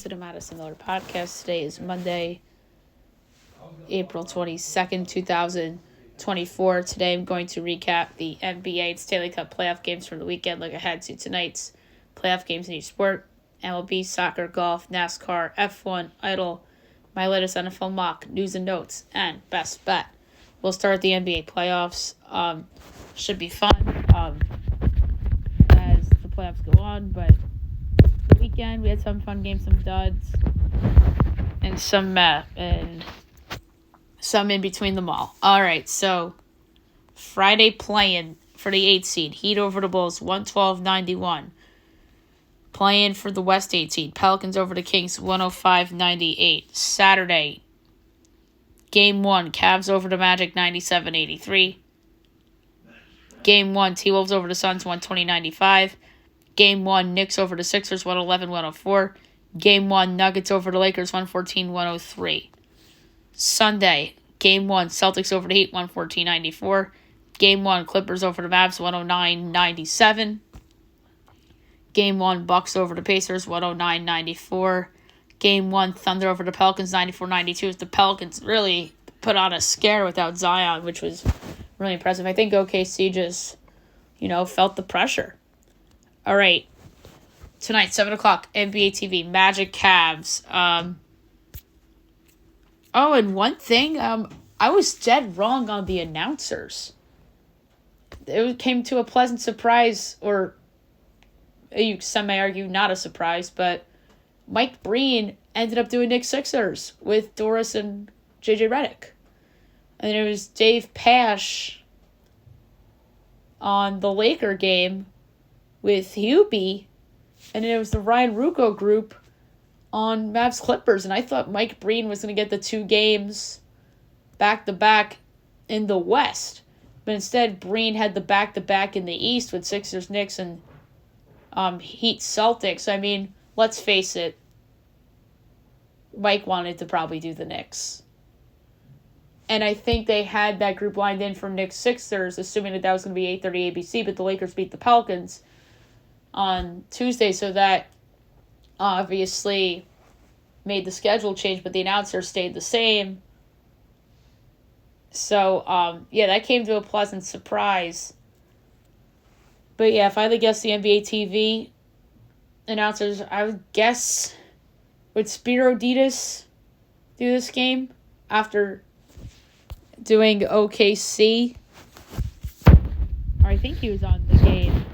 to the Madison Miller Podcast. Today is Monday, April 22nd, 2024. Today I'm going to recap the NBA and Stanley Cup playoff games from the weekend, look ahead to tonight's playoff games in each sport: MLB, soccer, golf, NASCAR, F1, Idol, my latest NFL mock, news and notes, and best bet. We'll start the NBA playoffs. Should be fun as the playoffs go on, but the weekend we had some fun games, some duds, and some in between them all. All right, so Friday play-in for the 8th seed, Heat over the Bulls, 112-91. Play-in for the West 8 seed, Pelicans over the Kings, 105-98. Saturday, Game 1, Cavs over the Magic, 97-83. Game 1, T-Wolves over the Suns, 120-95. Game 1, Knicks over the Sixers, 111-104. Game 1, Nuggets over the Lakers, 114-103. Sunday, Game 1, Celtics over the Heat, 114-94. Game 1, Clippers over the Mavs, 109-97. Game 1, Bucks over the Pacers, 109-94. Game 1, Thunder over the Pelicans, 94-92. As the Pelicans really put on a scare without Zion, which was really impressive. I think OKC just, felt the pressure. All right. Tonight, 7 o'clock, NBA TV, Magic Cavs. And one thing, I was dead wrong on the announcers. It came to a pleasant surprise, or some may argue not a surprise, but Mike Breen ended up doing Knicks Sixers with Doris and JJ Redick. And then it was Dave Pash on the Laker game with Hubie. And then it was the Ryan Rucco group on Mavs Clippers. And I thought Mike Breen was going to get the 2 games back-to-back in the West. But instead, Breen had the back-to-back in the East with Sixers, Knicks, and Heat Celtics. I mean, let's face it, Mike wanted to probably do the Knicks. And I think they had that group lined in from Knicks Sixers, assuming that was going to be 8:30 ABC, but the Lakers beat the Pelicans on Tuesday, so that obviously made the schedule change, but the announcer stayed the same. So, that came to a pleasant surprise. But yeah, if I had to guess the NBA TV announcers, I would guess, would Spiro Ditas do this game after doing OKC? Or I think he was on the game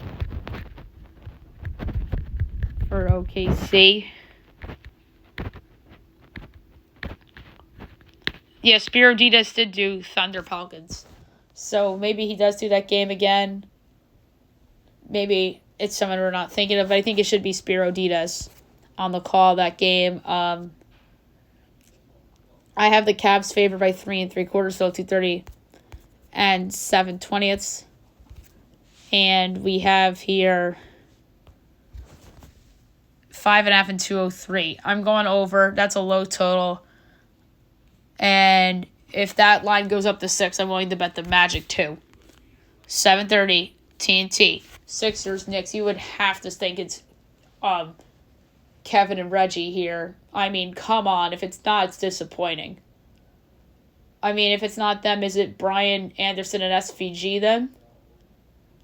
for OKC. Yeah, Spiro Ditas did do Thunder Pelicans. So maybe he does do that game again. Maybe it's someone we're not thinking of, but I think it should be Spiro Ditas on the call that game. I have the Cavs favored by 3 3/4, so 230 and 7/20. And we have here 5.5 and 203. I'm going over. That's a low total. And if that line goes up to 6, I'm willing to bet the Magic too. 7:30 TNT. Sixers, Knicks. You would have to think it's Kevin and Reggie here. I mean, come on. If it's not, it's disappointing. I mean, if it's not them, is it Brian Anderson and SVG then?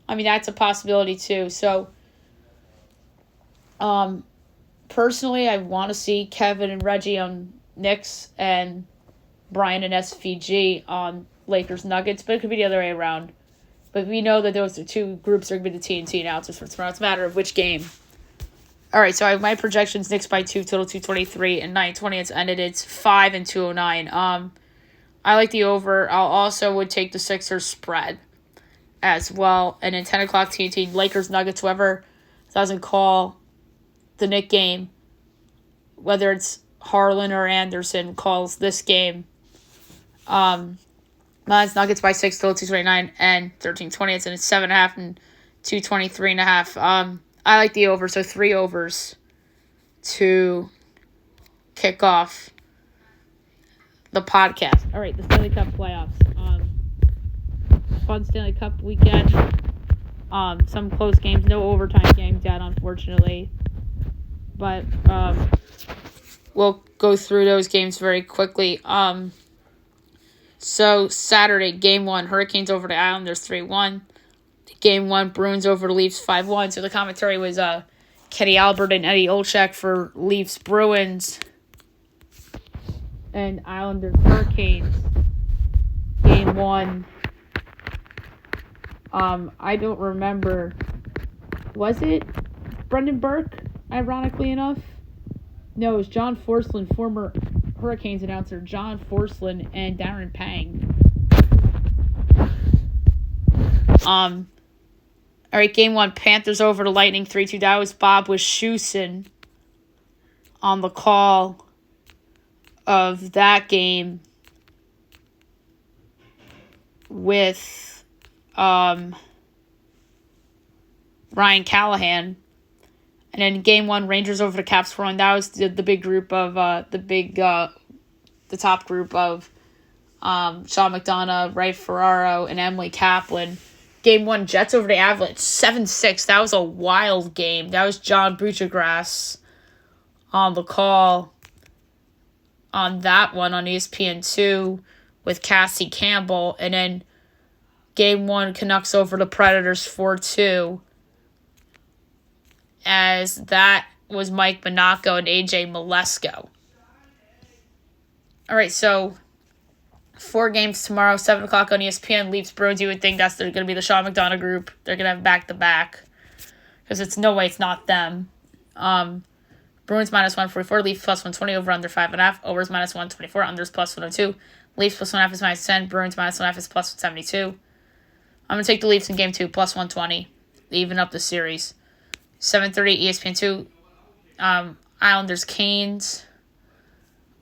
I mean, that's a possibility too. So, personally, I want to see Kevin and Reggie on Knicks and Brian and SVG on Lakers Nuggets, but it could be the other way around. But we know that those 2 groups are going to be the TNT announcers for tomorrow. It's a matter of which game. All right, so I have my projections: Knicks by 2, total 223, and 9:20. It's ended. It's 5 and 209. I like the over. I'll also would take the Sixers spread as well. And then 10 o'clock TNT, Lakers Nuggets. Whoever doesn't call the Knicks game, whether it's Harlan or Anderson, calls this game. Mine's Nuggets by 6, total 229 and 13:20. And it's 7.5 and 223.5. I like the over, so 3 overs to kick off the podcast. All right, the Stanley Cup playoffs. Fun Stanley Cup weekend. Some close games, no overtime games yet, unfortunately. But we'll go through those games very quickly. So Saturday, Game 1, Hurricanes over the Islanders 3-1. Game 1, Bruins over the Leafs 5-1. So the commentary was Kenny Albert and Eddie Olczyk for Leafs Bruins and Islanders Hurricanes. Game 1. I don't remember. Was it Brendan Burke, ironically enough? No, it was John Forslund, former Hurricanes announcer John Forslund and Darren Pang. All right, Game 1, Panthers over the Lightning 3-2. That was Bob Wischusen on the call of that game with Ryan Callahan. And then Game 1, Rangers over the Caps 4-1. That was the big group of the top group of Sean McDonough, Ray Ferraro, and Emily Kaplan. Game 1, Jets over the Avalanche 7-6. That was a wild game. That was John Buccigross on the call on that one on ESPN2 with Cassie Campbell. And then Game 1, Canucks over the Predators 4-2. As that was Mike Monaco and AJ Malesko. All right, so 4 games tomorrow, 7 o'clock on ESPN. Leafs Bruins, you would think that's going to be the Sean McDonough group. They're going to have back-to-back. Because it's no way it's not them. Bruins minus 144, Leafs plus 120, over under 5.5. Overs minus 124, unders plus 102. Leafs plus 1.5 is minus 10. Bruins minus 1.5 is plus 172. I'm going to take the Leafs in Game 2, plus 120. Even up the series. 7:30 ESPN2. Islanders Canes.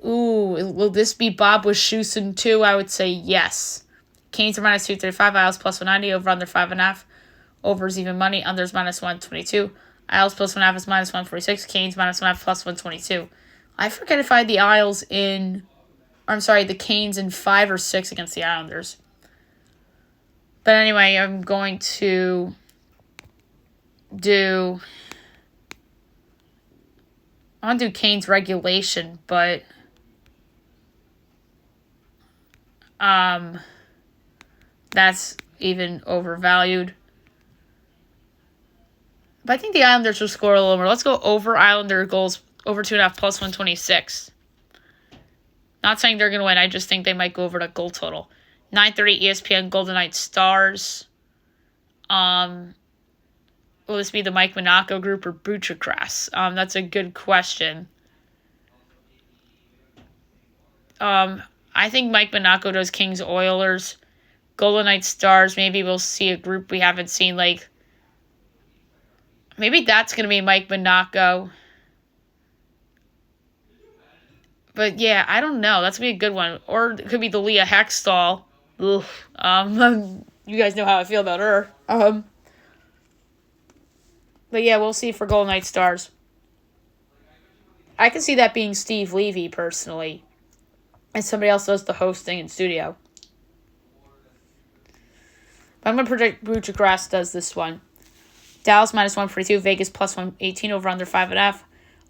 Ooh, will this be Bob Wischusen too? I would say yes. Canes are minus 235, Isles plus 190, over under 5.5. Overs even money, unders minus 122. Isles plus 1.5 is minus 146. Canes minus 1.5 plus 122. I forget if I had the Isles in, or I'm sorry, the Canes in 5 or 6 against the Islanders. But anyway, I'm going to do Canes regulation, but that's even overvalued. But I think the Islanders will score a little more. Let's go over Islander goals, over 2.5 plus 126. Not saying they're going to win. I just think they might go over the goal total. 9:30 ESPN Golden Knights Stars. Will this be the Mike Monaco group or Buccigross? That's a good question. I think Mike Monaco does Kings Oilers. Golden Knights Stars, maybe we'll see a group we haven't seen. Like, maybe that's going to be Mike Monaco. But yeah, I don't know. That's going to be a good one. Or it could be the Leah Hextall. Ugh. You guys know how I feel about her. But yeah, we'll see for Golden Knights Stars. I can see that being Steve Levy, personally. And somebody else does the hosting in studio. But I'm going to predict Buccigross does this one. Dallas minus 142, Vegas plus 118, over under 5.5.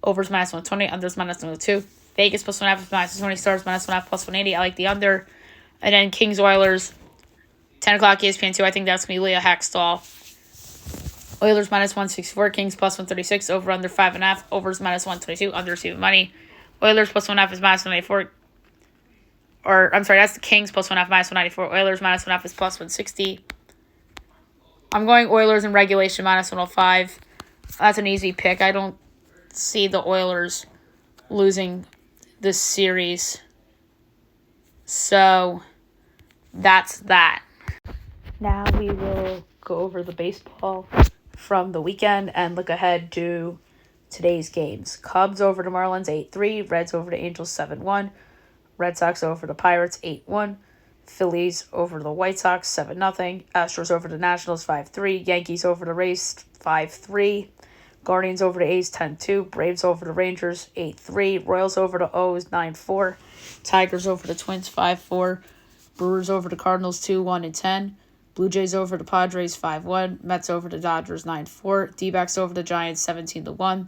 Overs minus 120, unders minus 102. Vegas plus 1.5 is minus 20, Stars minus 1.5 plus 180. I like the under. And then Kings Oilers, 10 o'clock ESPN2. I think that's going to be Leah Hextall. Oilers minus 164, Kings plus 136, over under 5.5. Overs minus 122, unders even money. Oilers plus 1.5 is minus 194. Or, I'm sorry, that's the Kings plus 1.5 minus 194. Oilers minus 1.5 is plus 160. I'm going Oilers in regulation minus 105. That's an easy pick. I don't see the Oilers losing this series. So, that's that. Now we will go over the baseball from the weekend and look ahead to today's games. Cubs over the Marlins 8-3. Reds over the Angels 7-1. Red Sox over the Pirates 8-1. Phillies over the White Sox 7-0. Astros over the Nationals 5-3. Yankees over the Rays 5-3. Guardians over the A's 10-2. Braves over the Rangers 8-3. Royals over the O's 9-4. Tigers over the Twins 5-4. Brewers over the Cardinals 2-1-10. Blue Jays over the Padres 5-1. Mets over the Dodgers 9-4. D-backs over the Giants 17-1.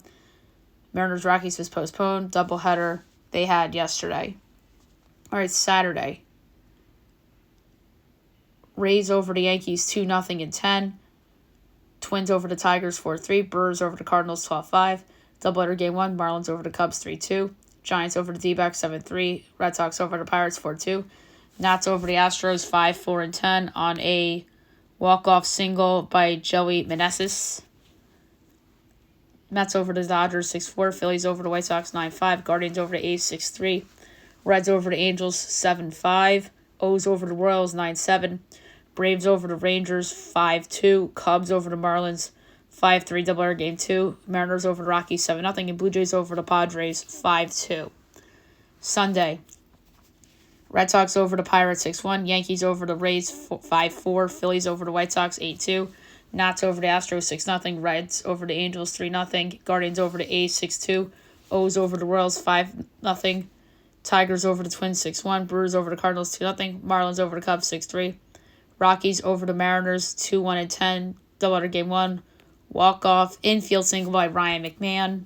Mariners Rockies was postponed. Doubleheader they had yesterday. All right, Saturday. Rays over the Yankees 2-0 in 10. Twins over the Tigers 4-3. Brewers over the Cardinals 12-5. Doubleheader game 1. Marlins over the Cubs 3-2. Giants over the D-backs 7-3. Red Sox over the Pirates 4-2. Nats over the Astros 5-4 in 10 on a walk-off single by Joey Meneses. Mets over the Dodgers 6-4. Phillies over the White Sox 9-5. Guardians over the A's 6-3. Reds over the Angels 7-5. O's over the Royals 9-7. Braves over the Rangers 5-2. Cubs over the Marlins 5-3. Doubleheader game 2. Mariners over the Rockies 7-0. And Blue Jays over the Padres 5-2. Sunday. Red Sox over the Pirates 6-1. Yankees over the Rays 5-4. Phillies over the White Sox 8-2. Nats over the Astros 6-0. Reds over the Angels 3-0. Guardians over the A's 6-2. O's over the Royals 5-0. Tigers over the Twins 6-1. Brewers over the Cardinals 2-0. Marlins over the Cubs 6-3. Rockies over the Mariners 2-1 in 10. Doubleheader game 1. Walk-off infield single by Ryan McMahon.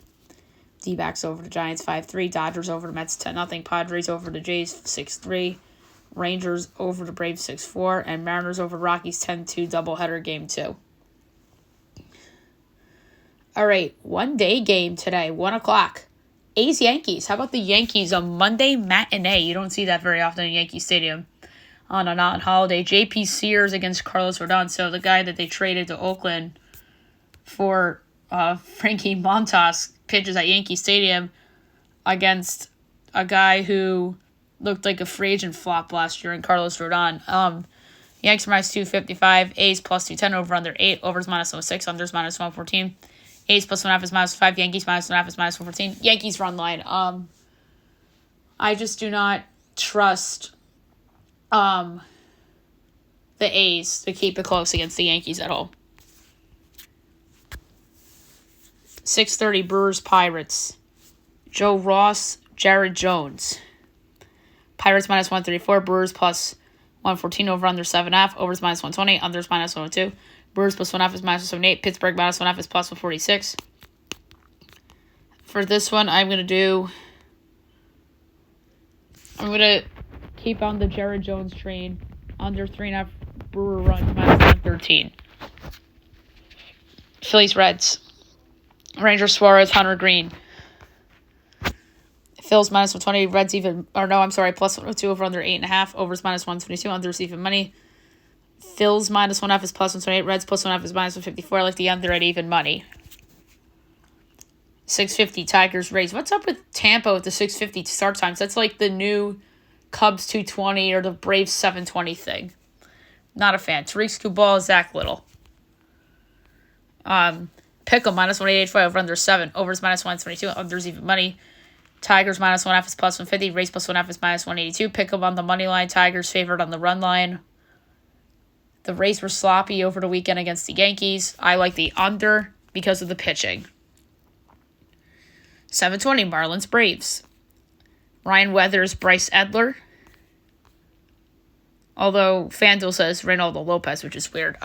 D-backs over the Giants 5-3. Dodgers over the Mets 10-0. Padres over the Jays 6-3. Rangers over the Braves 6-4. And Mariners over the Rockies 10-2. Doubleheader game 2. All right, one-day game today, 1 o'clock. A's Yankees. How about the Yankees on Monday matinee? You don't see that very often in Yankee Stadium on a non-holiday. J.P. Sears against Carlos Rodon. So the guy that they traded to Oakland for Frankie Montas pitches at Yankee Stadium against a guy who looked like a free agent flop last year in Carlos Rodon. Yankees minus 255, A's plus 210, over under 8, overs minus 106, unders minus 114. A's plus 1.5 is minus 5, Yankees minus 1.5 is minus 114. Yankees run line. I just do not trust the A's to keep it close against the Yankees at all. 6:30 Brewers Pirates. Joe Ross, Jared Jones. Pirates minus 134, Brewers plus 114, over under 7.5, overs minus 120, unders minus 102. Brewers plus 1.5 is minus 178. Pittsburgh minus 1.5 is plus 146. For this one, I'm going to keep on the Jared Jones train. Under 3.5 Brewer runs minus 113. Phillies Reds. Rangers Suarez, Hunter Green. Phil's minus 120, Reds plus 102, over under 8.5, overs minus 122, unders even money. Phil's minus 1.5 is plus 128, Reds plus 1.5 is minus 154. I like the under at even money. 650 Tigers Rays. What's up with Tampa with the 650 start times? That's like the new Cubs 220 or the Braves 720 thing. Not a fan. Tariq Skubal, Zach Little. Pick'em minus 185, over under 7, overs minus 122, unders even money. Tigers minus 1.5 is plus 150. Rays plus 1.5 is minus 182. Pick 'em on the money line. Tigers favored on the run line. The Rays were sloppy over the weekend against the Yankees. I like the under because of the pitching. 7:20 Marlins Braves. Ryan Weathers, Bryce Edler. Although FanDuel says Reynaldo Lopez, which is weird.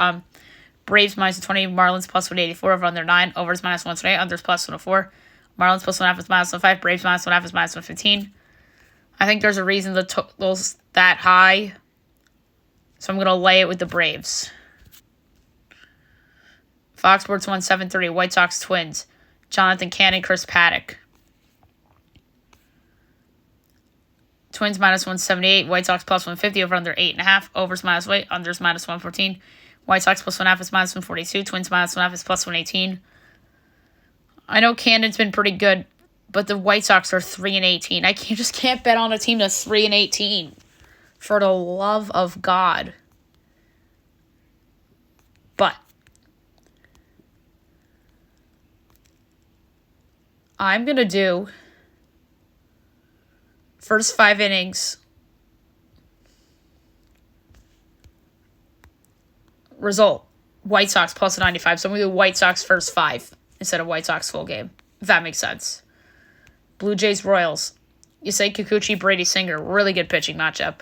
Braves minus 20. Marlins plus 184, over under 9. Overs minus 128. Unders plus 104. Marlins plus 1.5 is minus 105. Braves minus 1.5 is minus 115. I think there's a reason the total's that high. So I'm going to lay it with the Braves. Fox Sports 1, 7:30. White Sox Twins. Jonathan Cannon, Chris Paddock. Twins minus 178. White Sox plus 150. Over under 8.5. Overs minus 8. Unders minus 114. White Sox plus 1.5 is minus 142. Twins minus 1.5 is plus 118. I know Cannon's been pretty good, but the White Sox are 3-18. I can't bet on a team that's 3-18. For the love of God. But I'm going to do first 5 innings result. White Sox plus 95. So I'm going to do White Sox first 5 instead of White Sox full game, if that makes sense. Blue Jays Royals. Yusei Kikuchi, Brady Singer. Really good pitching matchup.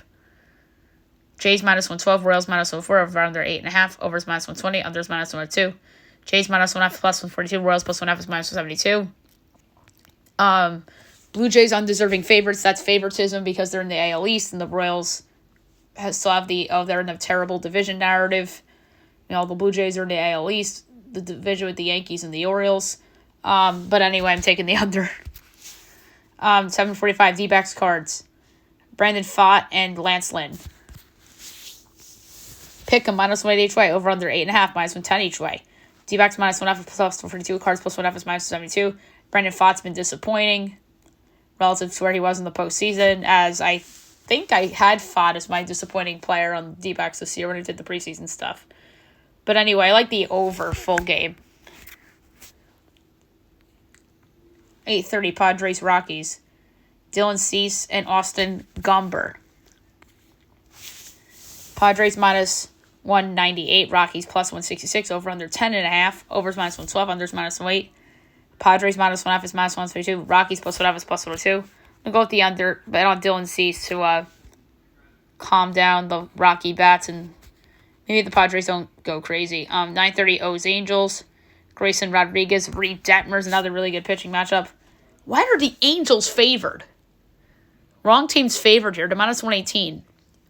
Jays minus 112, Royals minus 104, over under 8.5, overs minus 120, unders minus 102. Jays minus 1.5 plus 142, Royals plus 1.5 is minus 172. Blue Jays undeserving favorites. That's favoritism because they're in the AL East, and the Royals still have they're in a terrible division narrative. The Blue Jays are in the AL East, the division with the Yankees and the Orioles. But anyway, I'm taking the under. 7:45 D-backs cards. Brandon Pfaadt and Lance Lynn. Pick 'em -1 each way. Over under 8.5 -110 each way. D-backs -1/2 plus 42. Cards plus 1/2 is -72. Brandon Pfaadt's been disappointing relative to where he was in the postseason, as I think I had Pfaadt as my disappointing player on the D-backs this year when I did the preseason stuff. But anyway, I like the over full game. 8:30 Padres Rockies. Dylan Cease and Austin Gomber. Padres -198. Rockies plus 166. Over under 10.5. Overs -112. Unders -108. Padres -1/2 is -132. Rockies plus 1/2 is +102. I'll go with the under, bet on Dylan Cease to calm down the Rocky bats, and maybe the Padres don't go crazy. 9:30 O's Angels. Grayson Rodriguez, Reed Detmers, another really good pitching matchup. Why are the Angels favored? Wrong team's favored here. They're -118.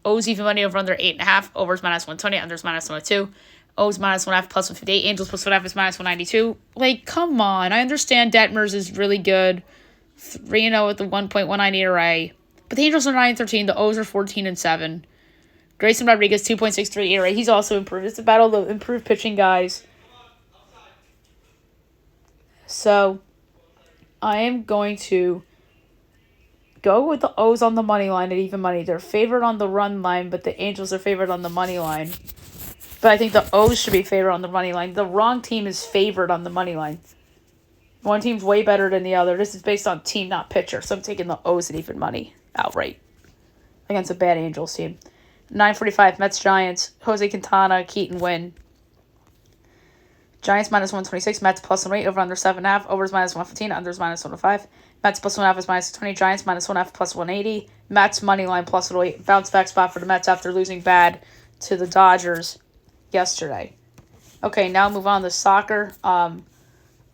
O's even money over under 8.5. Overs -120. Unders -102. O's -1/2 plus 158. Angels plus 1/2 is -192. Like, come on. I understand Detmers is really good. 3-0 with the 1.19 ERA. But the Angels are 9-13. The O's are 14-7. Grayson Rodriguez, 2.63 ERA. He's also improved. It's a battle of improved pitching guys. So, I am going to go with the O's on the money line at even money. They're favored on the run line, but the Angels are favored on the money line. But I think the O's should be favored on the money line. The wrong team is favored on the money line. One team's way better than the other. This is based on team, not pitcher. So I'm taking the O's at even money outright against a bad Angels team. 9:45 Mets Giants. Jose Quintana, Keaton win. Giants -126. Mets plus 108. Over under 7.5. Overs -115. Unders -105. Mets plus 1/2 is -20. Giants -1/2 plus 180. Mets money line plus 108. Bounce back spot for the Mets after losing bad to the Dodgers yesterday. Okay, now move on to soccer.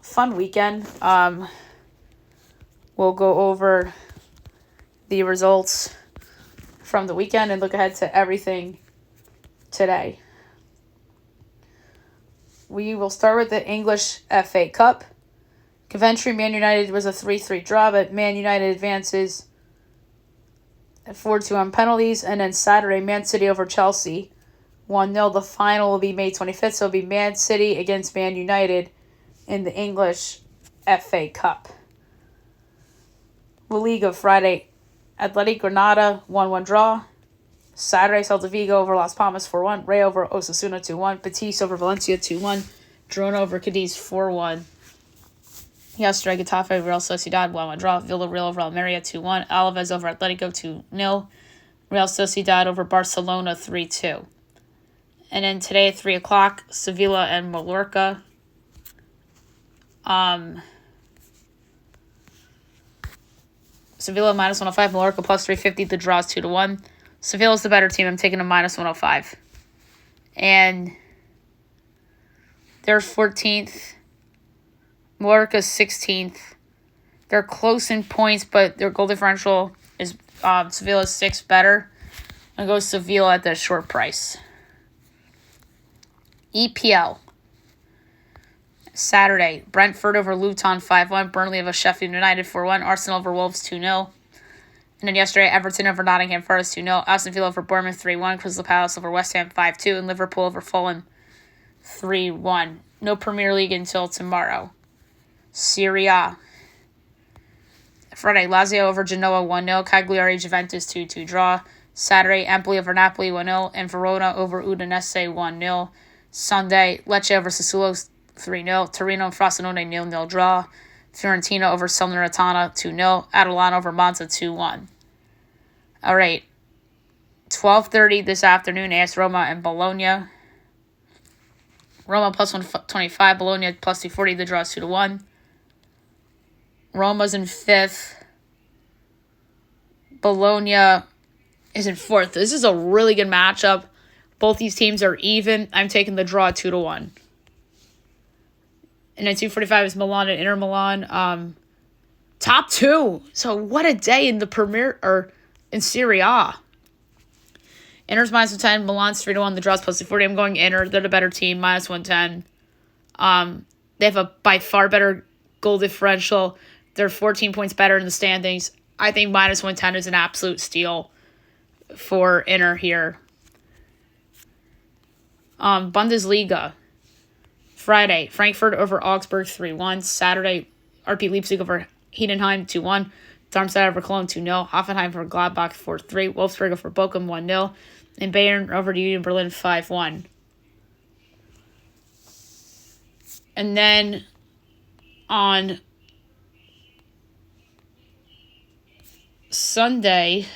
Fun weekend. We'll go over the results from the weekend and look ahead to everything today. We will start with the English FA Cup. Coventry Man United was a 3-3 draw, but Man United advances at 4-2 on penalties. And then Saturday, Man City over Chelsea, 1-0. The final will be May 25th, so it'll be Man City against Man United in the English FA Cup. La Liga Friday, Athletic Granada 1-1 draw. Saturday, Celta Vigo over Las Palmas 4-1. Rayo over Osasuna 2-1. Betis over Valencia 2-1. Girona over Cadiz 4-1. Yesterday, Getafe over Real Sociedad 1-1 draw. Villarreal over Almeria 2-1. Alaves over Atletico 2-0. Real Sociedad over Barcelona 3-2. And then today at 3 o'clock, Sevilla and Mallorca. Sevilla -105, Mallorca plus 350. The draw is 2-1. Sevilla's the better team. I'm taking a -105. And they're 14th. Mallorca's 16th. They're close in points, but their goal differential is Sevilla's 6 better. I'm going to go Sevilla at the short price. EPL. Saturday, Brentford over Luton 5-1. Burnley over Sheffield United 4-1. Arsenal over Wolves 2-0. And then yesterday, Everton over Nottingham Forest 2-0. Aston Villa over Bournemouth 3-1. Crystal Palace over West Ham 5-2. And Liverpool over Fulham 3-1. No Premier League until tomorrow. Serie A. Friday, Lazio over Genoa 1-0. Cagliari Juventus 2-2 draw. Saturday, Empoli over Napoli 1-0. And Verona over Udinese 1-0. Sunday, Lecce over Sassuolo 3-0. Torino and Frosinone 0-0 draw. Fiorentina over Salernitana 2-0. Atalanta over Monza 2-1. All right. 12:30 this afternoon, AS Roma and Bologna. Roma plus 125. Bologna plus 240. The draw is 2-1. Roma's in 5th. Bologna is in 4th. This is a really good matchup. Both these teams are even. I'm taking the draw 2-1. And then 2:45 is Milan and Inter Milan. Top 2. So what a day in the Premier or in Serie A. Inter's -110, Milan's 3-1. The draw's +240. I'm going Inter. They're the better team, -110. They have a by far better goal differential. They're 14 points better in the standings. I think -110 is an absolute steal for Inter here. Bundesliga. Friday, Frankfurt over Augsburg 3-1. Saturday, RB Leipzig over Heidenheim 2-1. Darmstadt over Cologne 2-0. Hoffenheim over Gladbach 4-3. Wolfsburg over Bochum 1-0. And Bayern over Union Berlin 5-1. And then on Sunday,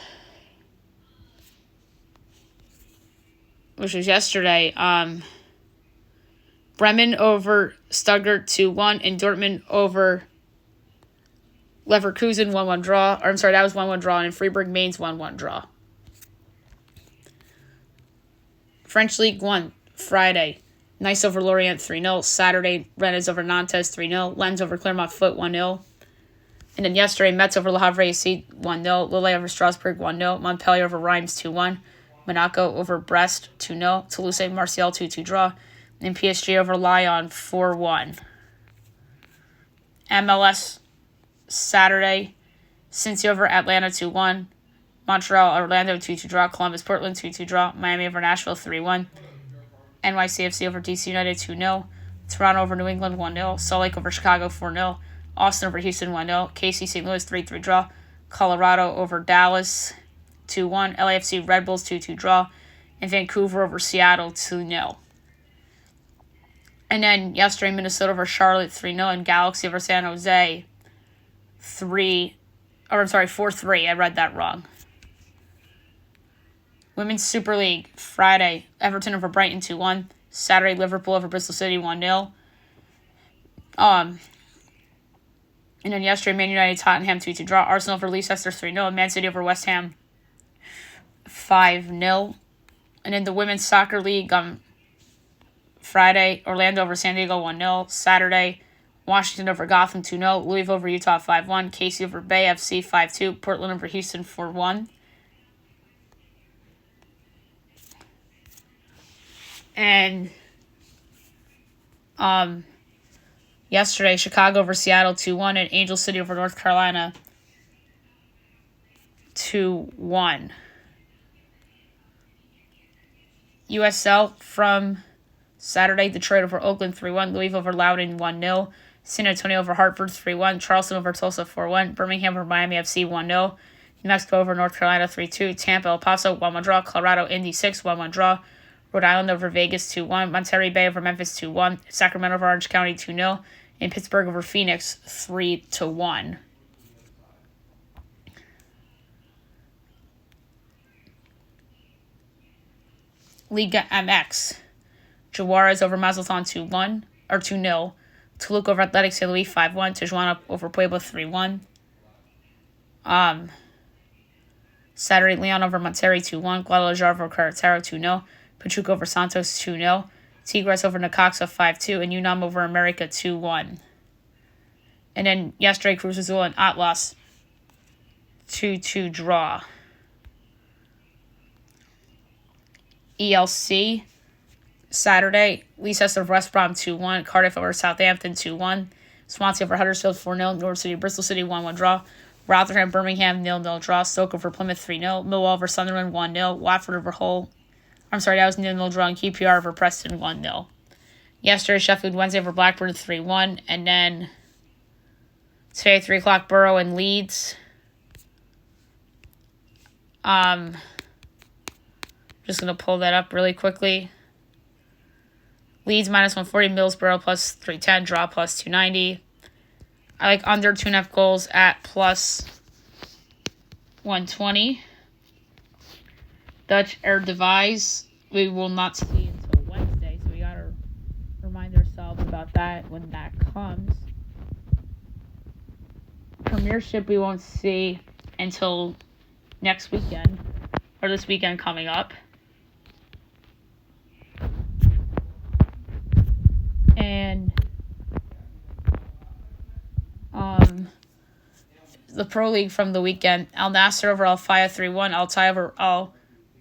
which was yesterday, Bremen over Stuttgart 2-1, and Dortmund over Leverkusen 1-1 draw. Or I'm sorry, that was 1-1 draw, and Freiburg Mainz 1-1 draw. French League 1, Friday. Nice over Lorient 3-0. Saturday, Rennes over Nantes 3-0. Lens over Clermont Foot 1-0. And then yesterday, Metz over Le Havre AC 1-0. Lille over Strasbourg 1-0. Montpellier over Reims 2-1. Monaco over Brest 2-0. Toulouse Marseille 2-2 draw. And PSG over Lyon 4-1. MLS Saturday, Cincy over Atlanta 2-1. Montreal Orlando 2-2 draw. Columbus Portland 2-2 draw. Miami over Nashville 3-1. NYCFC over DC United 2-0. Toronto over New England 1-0. Salt Lake over Chicago 4-0. Austin over Houston 1-0. KC St. Louis 3-3 draw. Colorado over Dallas 2-1. LAFC Red Bulls 2-2 draw. And Vancouver over Seattle 2-0. And then yesterday, Minnesota over Charlotte 3-0. And Galaxy over San Jose 4-3. I read that wrong. Women's Super League, Friday, Everton over Brighton 2-1. Saturday, Liverpool over Bristol City 1-0. And then yesterday, Man United Tottenham 2-2 draw. Arsenal over Leicester 3-0. And Man City over West Ham 5-0. And in the Women's Soccer League, Friday, Orlando over San Diego 1-0. Saturday, Washington over Gotham 2-0. Louisville over Utah 5-1. KC over Bay FC 5-2. Portland over Houston 4-1. And yesterday, Chicago over Seattle 2-1, and Angel City over North Carolina 2-1. USL from Saturday, Detroit over Oakland 3-1, Louisville over Loudoun 1-0, San Antonio over Hartford 3-1, Charleston over Tulsa 4-1, Birmingham over Miami FC 1-0, New Mexico over North Carolina 3-2, Tampa El Paso 1-1 draw, Colorado Indy 6 1-1 draw, Rhode Island over Vegas 2-1. Monterey Bay over Memphis 2-1. Sacramento over Orange County 2-0. And Pittsburgh over Phoenix 3-1. Liga MX. Juarez over Mazatlan 2-1 or 2-0. Toluca over Athletic St. Louis 5-1. Tijuana over Puebla 3-1. Saturday, Leon over Monterrey 2-1. Guadalajara over Querétaro 2-0. Pachuca over Santos 2-0. Tigres over Necaxa 5-2. And UNAM over America 2-1. And then yesterday, Cruz Azul and Atlas 2-2 draw. ELC Saturday, Leicester over West Brom 2-1. Cardiff over Southampton 2-1. Swansea over Huddersfield 4-0. Norwich City Bristol City 1-1 draw. Rotherham Birmingham 0-0 draw. Stoke over Plymouth 3-0. Millwall over Sunderland 1-0. Watford over Hull. That was 0-0 draw. And QPR over Preston 1-0. Yesterday, Sheffield Wednesday over Blackburn 3-1. And then today, 3 o'clock, Borough and Leeds. Just going to pull that up really quickly. Leeds -140, Middlesbrough plus 310, draw plus 290. I like under 2.5 goals at plus 120. Dutch Eredivisie, we will not see until Wednesday, so we got to remind ourselves about that when that comes. Premiership we won't see until next weekend, or this weekend coming up. And the Pro League from the weekend. Al Nasser over Al Fayed 3-1. Al Tay over Al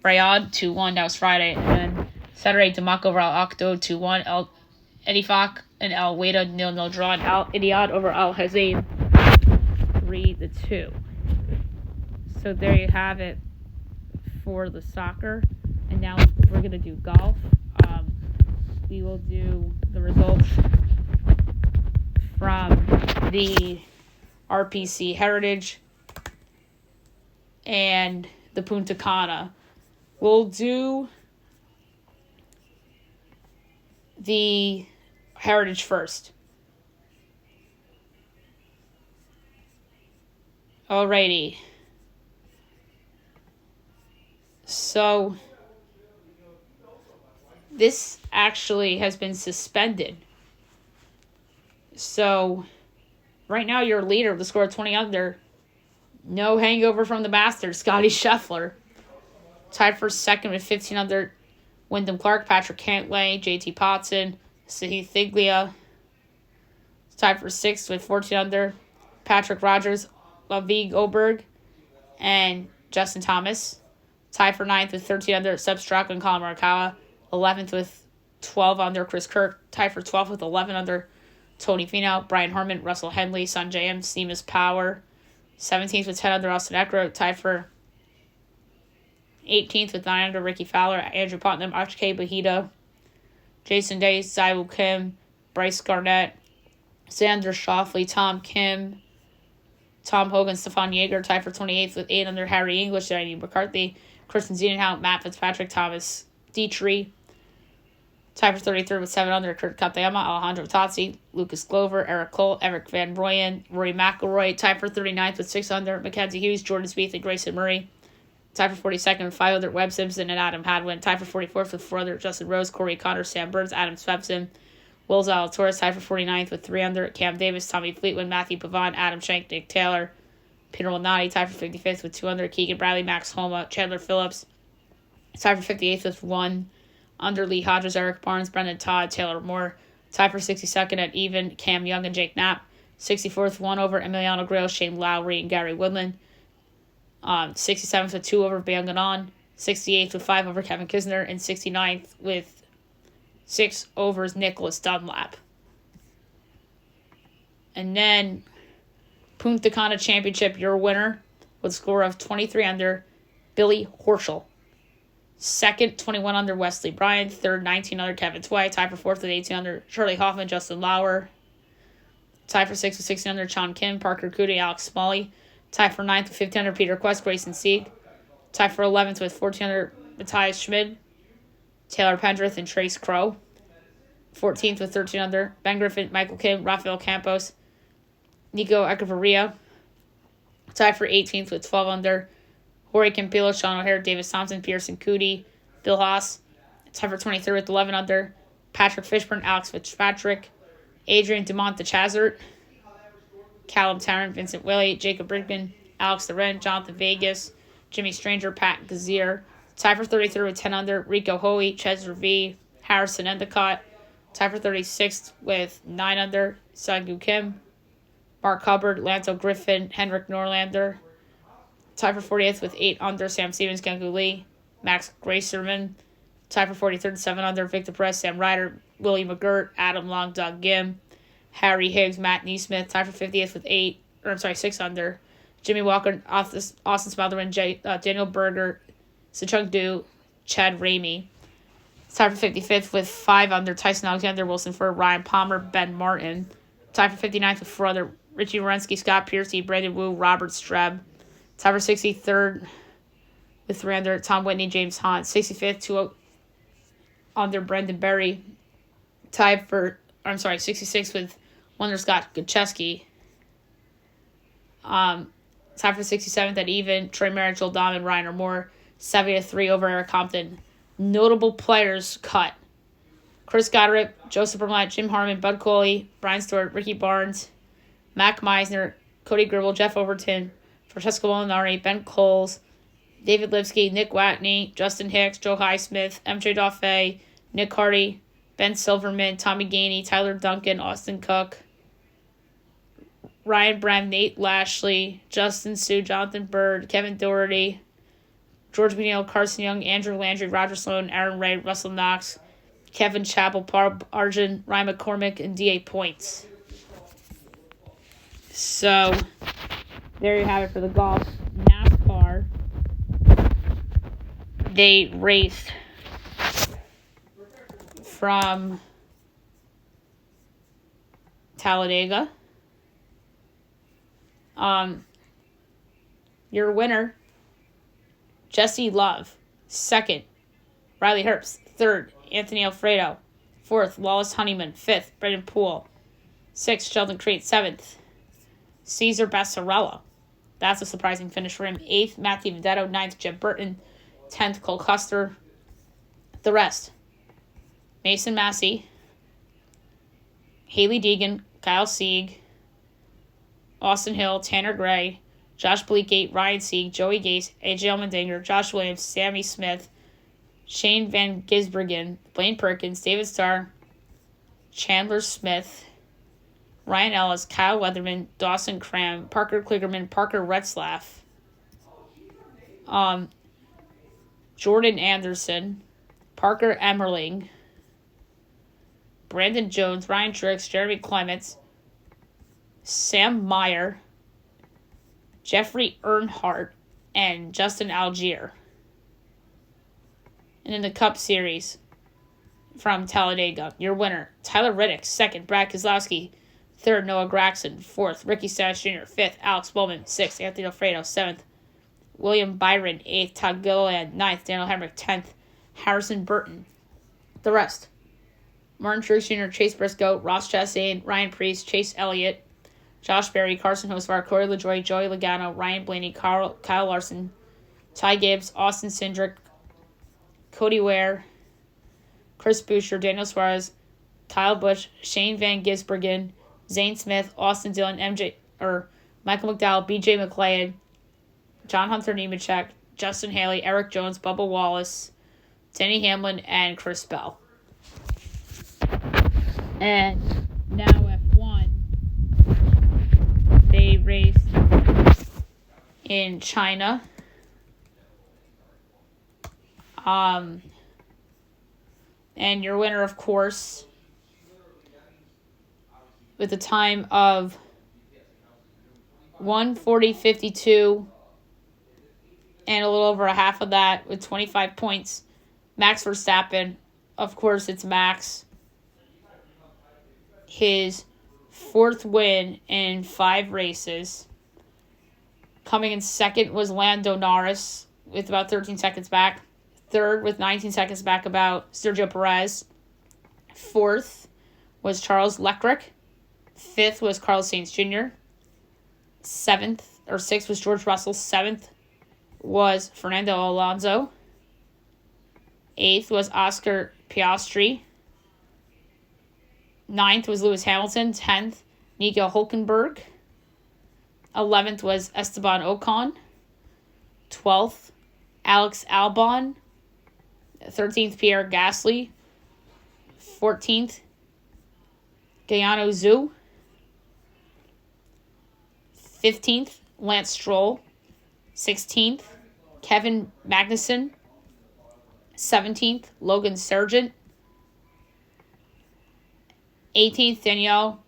Riyadh 2-1. That was Friday. And then Saturday, Damak over Al Aqdo 2-1. Al Edifaq and Al Wada 0-0 draw. And Al Idiad over Al Hazain 3-2. So there you have it for the soccer. And now we're going to do golf. We will do the results from the RPC Heritage and the Punta Cana. We'll do the Heritage first. Alrighty. So this actually has been suspended. So right now your leader with the score of 20 under. No hangover from the Masters. Scotty Scheffler. Tied for second with 15 under. Wyndham Clark, Patrick Cantlay, JT Potson, Sahith Thiglia. Tied for sixth with 14 under. Patrick Rogers, Lavie Goldberg, and Justin Thomas. Tied for ninth with 13 under. Seb Straka and Colin Morikawa. 11th with 12 under. Chris Kirk. Tied for 12th with 11 under. Tony Finau, Brian Harman, Russell Henley, Sungjae M, Seamus Power. 17th with 10 under. Austin Eckroat. Tied for 18th with 9 under. Ricky Fowler, Andrew Putnam, H.K. Bahita, Jason Day, Zywoo Kim, Bryce Garnett, Xander Schauffele, Tom Kim, Tom Hogan, Stefan Yeager. Tied for 28th with 8 under. Harry English, Danny McCarthy, Kristen Ziedenhout, Matt Fitzpatrick, Thomas Dietrich. Tied for 33rd with 7 under. Kurt Katayama, Alejandro Tazzi, Lucas Glover, Eric Cole, Eric Van Rooyen, Rory McIlroy. Tied for 39th with 6 under. Mackenzie Hughes, Jordan Spieth, and Grayson Murray. Tied for 42nd with 5 under. Webb Simpson and Adam Hadwin. Tied for 44th with 4 under. Justin Rose, Corey Connor, Sam Burns, Adam Svensson, Will Zalatoris. Tied for 49th with 3 under. Cam Davis, Tommy Fleetwood, Matthew Pavon, Adam Schenk, Nick Taylor, Peter Malnati. Tied for 55th with 2 under. Keegan Bradley, Max Homa, Chandler Phillips. Tied for 58th with 1 under. Lee Hodges, Eric Barnes, Brendan Todd, Taylor Moore. Tied for 62nd at even. Cam Young and Jake Knapp. 64th, 1 over. Emiliano Grillo, Shane Lowry, and Gary Woodland. 67th with 2 over. Bang on. 68th with 5 over. Kevin Kisner. And 69th with 6 overs. Nicholas Dunlap. And then Punta Cana Championship, your winner with a score of 23 under. Billy Horschel. Second, 21 under. Wesley Bryan. Third, 19 under. Kevin Tway. Tied for fourth with 18 under. Charlie Hoffman, Justin Lauer. Tied for sixth with 16 under. Sean Kim, Parker Cootie, Alex Smalley. Tied for ninth with 15 under. Peter Quest, Grayson Sieg. Tied for 11th with 14 under. Matthias Schmid, Taylor Pendrith, and Trace Crow. 14th with 13 under. Ben Griffin, Michael Kim, Rafael Campos, Nico Echevarria. Tied for 18th with 12 under. Jorge Campillo, Sean O'Hare, Davis Thompson, Pearson Cootie, Bill Haas. Tied for 23rd with 11 under. Patrick Fishburne, Alex Fitzpatrick, Adrian Dumont DeChazert, Callum Tarrant, Vincent Willey, Jacob Brinkman, Alex Loren, Jonathan Vegas, Jimmy Stranger, Pat Gazier. Tied for 33rd with 10 under. Rico Hoey, Chesler V, Harrison Endicott. Tied for 36th with 9 under. Sang-Gu Kim, Mark Hubbard, Lanto Griffin, Henrik Norlander. Tied for 40th with 8 under. Sam Stevens, Gangu Lee, Max Gracerman. Tied for 43rd, 7 under. Victor Perez, Sam Ryder, Willie McGirt, Adam Long, Doug Gim, Harry Higgs, Matt Neesmith. Tied for 50th with 6 under. Jimmy Walker, Austin Smotherman, Daniel Berger, Sechung Du, Chad Ramey. Tied for 55th with 5 under. Tyson Alexander, Wilson Furr, Ryan Palmer, Ben Martin. Tied for 59th with 4 under. Richie Wierenski, Scott Piercy, Brandon Wu, Robert Streb. Tied for 63rd with 3 under. Tom Whitney, James Hunt. 65th, 2 under. Brendan Berry. 66th with 1 under. Scott Gutcheski. Tied for 67th at even. Troy Merritt, Joel Dahman, Ryan Moore. 70th, 3 over. Eric Compton. Notable players cut: Chris Goddard, Joseph Burnett, Jim Harmon, Bud Coley, Brian Stewart, Ricky Barnes, Mac Meisner, Cody Gribble, Jeff Overton, Francesco Molinari, Ben Coles, David Lipsky, Nick Watney, Justin Hicks, Joe Highsmith, MJ Daffé, Nick Hardy, Ben Silverman, Tommy Gainey, Tyler Duncan, Austin Cook, Ryan Brem, Nate Lashley, Justin Sue, Jonathan Bird, Kevin Doherty, George McNeil, Carson Young, Andrew Landry, Roger Sloan, Aaron Ray, Russell Knox, Kevin Chappell, Paul Arjun, Ryan McCormick, and D.A. Points. So, there you have it for the golf. NASCAR, they raced from Talladega. Your winner, Jesse Love. Second, Riley Herbst. Third, Anthony Alfredo. Fourth, Wallace Honeyman. Fifth, Brendan Poole. Sixth, Sheldon Creed. Seventh, Cesar Bassarella. That's a surprising finish for him. Eighth, Matthew Vendetto. Ninth, Jeb Burton. 10th, Cole Custer. The rest, Mason Massey, Haley Deegan, Kyle Sieg, Austin Hill, Tanner Gray, Josh Bleekgate, Ryan Sieg, Joey Gase, AJ Allmendinger, Josh Williams, Sammy Smith, Shane Van Gisbergen, Blaine Perkins, David Starr, Chandler Smith, Ryan Ellis, Kyle Weatherman, Dawson Cram, Parker Kligerman, Parker Retzlaff, Jordan Anderson, Parker Emmerling, Brandon Jones, Ryan Truex, Jeremy Clements, Sam Meyer, Jeffrey Earnhardt, and Justin Algier. And in the Cup Series from Talladega, your winner, Tyler Reddick. Second, Brad Keselowski. Third, Noah Gragson. Fourth, Ricky Stenhouse Jr. Fifth, Alex Bowman. Sixth, Anthony Alfredo. Seventh, William Byron. Eighth, Todd Gilliland. Ninth, Daniel Hemrick. 10th, Harrison Burton. The rest, Martin Truex Jr., Chase Briscoe, Ross Chastain, Ryan Preece, Chase Elliott, Josh Berry, Carson Hocevar, Corey LaJoie, Joey Logano, Ryan Blaney, Kyle Larson, Ty Gibbs, Austin Cindric, Cody Ware, Chris Buescher, Daniel Suarez, Kyle Busch, Shane Van Gisbergen, Zane Smith, Austin Dillon, Michael McDowell, BJ McLeod, John Hunter Nemechek, Justin Haley, Eric Jones, Bubba Wallace, Denny Hamlin, and Chris Bell. And now F1, they raced in China. And your winner, of course, with a time of 1:40.52 and a little over a half of that with 25 points, Max Verstappen. Of course, it's Max. His fourth win in 5 races. Coming in second was Lando Norris with about 13 seconds back. Third with 19 seconds back about Sergio Perez. Fourth was Charles Leclerc. Fifth was Carlos Sainz Jr. Sixth was George Russell. Seventh was Fernando Alonso. Eighth was Oscar Piastri. Ninth was Lewis Hamilton. 10th, Nico Hülkenberg. 11th was Esteban Ocon. 12th, Alex Albon. 13th, Pierre Gasly. 14th, Gaiano Zhu. 15th, Lance Stroll. 16th, Kevin Magnussen. 17th, Logan Sargent. 18th, Daniel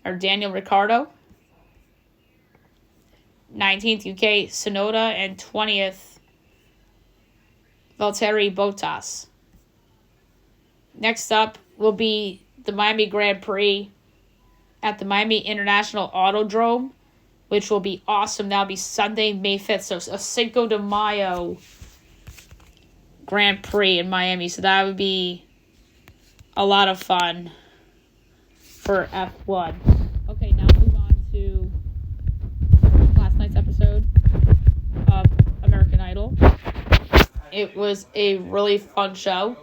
Ricciardo. 19th, UK Tsunoda. And 20th, Valtteri Bottas. Next up will be the Miami Grand Prix at the Miami International Autodrome, which will be awesome. That'll be Sunday, May 5th. So a Cinco de Mayo Grand Prix in Miami. So that would be a lot of fun for F1. Okay, now move on to last night's episode of American Idol. It was a really fun show.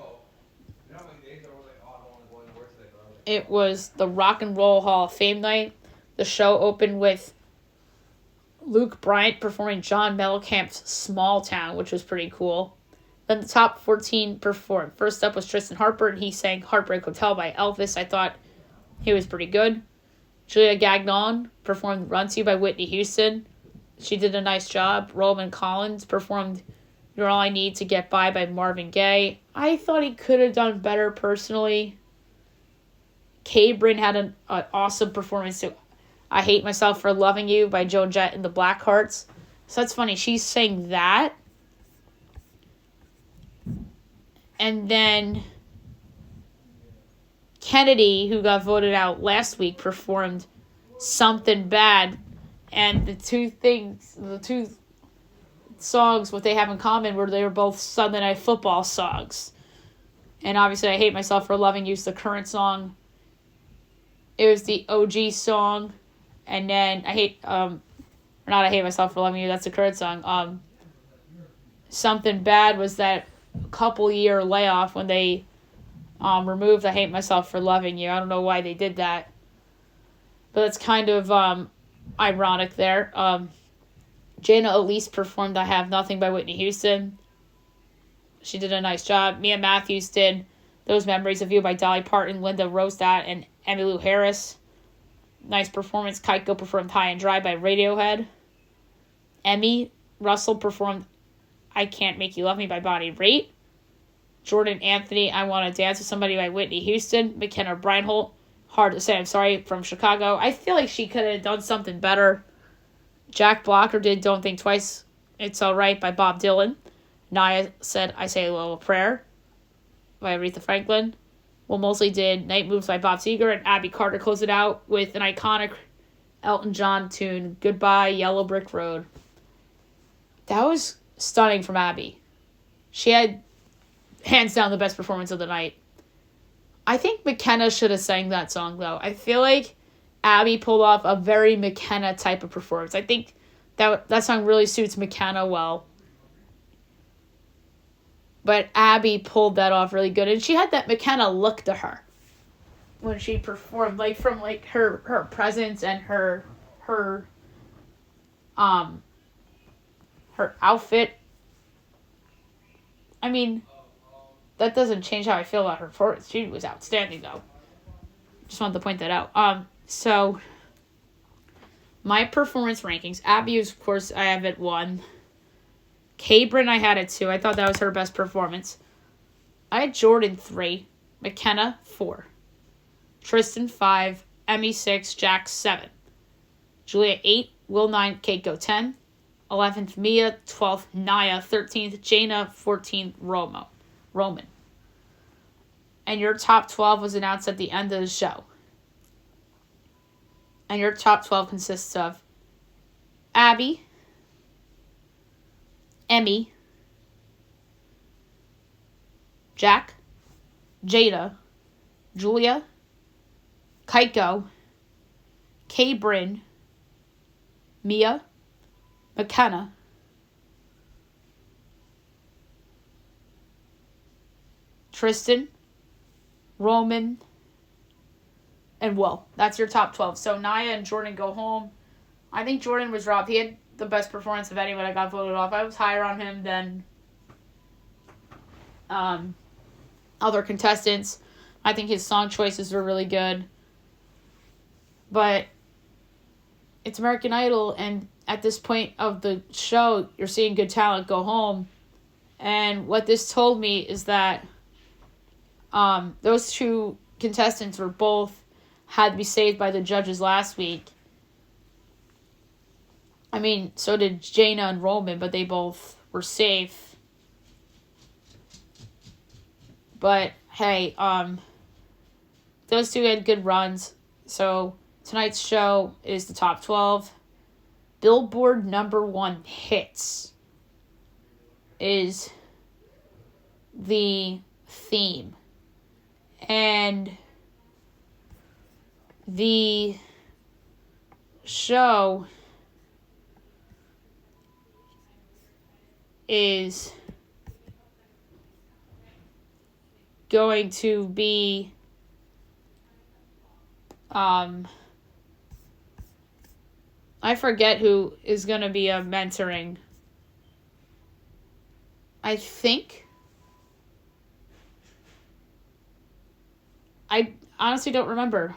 It was the Rock and Roll Hall of Fame night. The show opened with Luke Bryant performing John Mellencamp's Small Town, which was pretty cool. Then the top 14 performed. First up was Tristan Harper, and he sang Heartbreak Hotel by Elvis. I thought he was pretty good. Julia Gagnon performed Run to You by Whitney Houston. She did a nice job. Roman Collins performed You're All I Need to Get By Marvin Gaye. I thought he could have done better personally. Cabrin had an awesome performance too. I Hate Myself for Loving You by Joan Jett and the Blackhearts. So that's funny. She sang that. And then Kennedy, who got voted out last week, performed Something Bad. And the two songs, what they have in common were they were both Sunday Night Football songs. And obviously I Hate Myself for Loving You is the current song. It was the OG song. And then I Hate Myself for Loving You, that's the current song. Something Bad was that couple year layoff when they removed I Hate Myself for Loving You. I don't know why they did that. But it's kind of ironic there. Jana Elise performed I Have Nothing by Whitney Houston. She did a nice job. Mia Matthews did Those Memories of You by Dolly Parton, Linda Ronstadt, and Emmylou Harris. Nice performance. Keiko performed High and Dry by Radiohead. Emmy Russell performed I Can't Make You Love Me by Bonnie Raitt. Jordan Anthony, I Want to Dance with Somebody by Whitney Houston. McKenna Breinholt, Hard to Say I'm Sorry from Chicago. I feel like she could have done something better. Jack Blocker did Don't Think Twice, It's Alright by Bob Dylan. Naya said I Say a Little Prayer by Aretha Franklin. Will Mosley did Night Moves by Bob Seger, and Abby Carter closed it out with an iconic Elton John tune, Goodbye Yellow Brick Road. That was stunning from Abby. She had hands down the best performance of the night. I think McKenna should have sang that song, though. I feel like Abby pulled off a very McKenna type of performance. I think that song really suits McKenna well. But Abby pulled that off really good. And she had that McKenna look to her when she performed, like from like her presence and her outfit. I mean, that doesn't change how I feel about her performance. She was outstanding, though. Just wanted to point that out. So my performance rankings. Abby, of course, I have at 1. Cabrin, I had at 2. I thought that was her best performance. I had Jordan 3. McKenna 4. Tristan 5. Emmy 6. Jack 7. Julia 8. Will 9. Keiko 10. 11th Mia. 12th Naya. 13th Jana. 14th Roman. And your top 12 was announced at the end of the show. And your top 12 consists of Abby, Emmy, Jack, Jada, Julia, Keiko, Cabrin, Mia, McKenna, Tristan, Roman, and Will. That's your top 12. So Naya and Jordan go home. I think Jordan was robbed. He had the best performance of anyone that got voted off. I was higher on him than other contestants. I think his song choices were really good. But it's American Idol, and at this point of the show, you're seeing good talent go home. And what this told me is that those two contestants were both had to be saved by the judges last week. I mean, so did Jana and Roman, but they both were safe. But hey, those two had good runs. So tonight's show is the top 12. Billboard #1 hits is the theme. And the show is going to be I forget who is going to be mentoring. I think I honestly don't remember.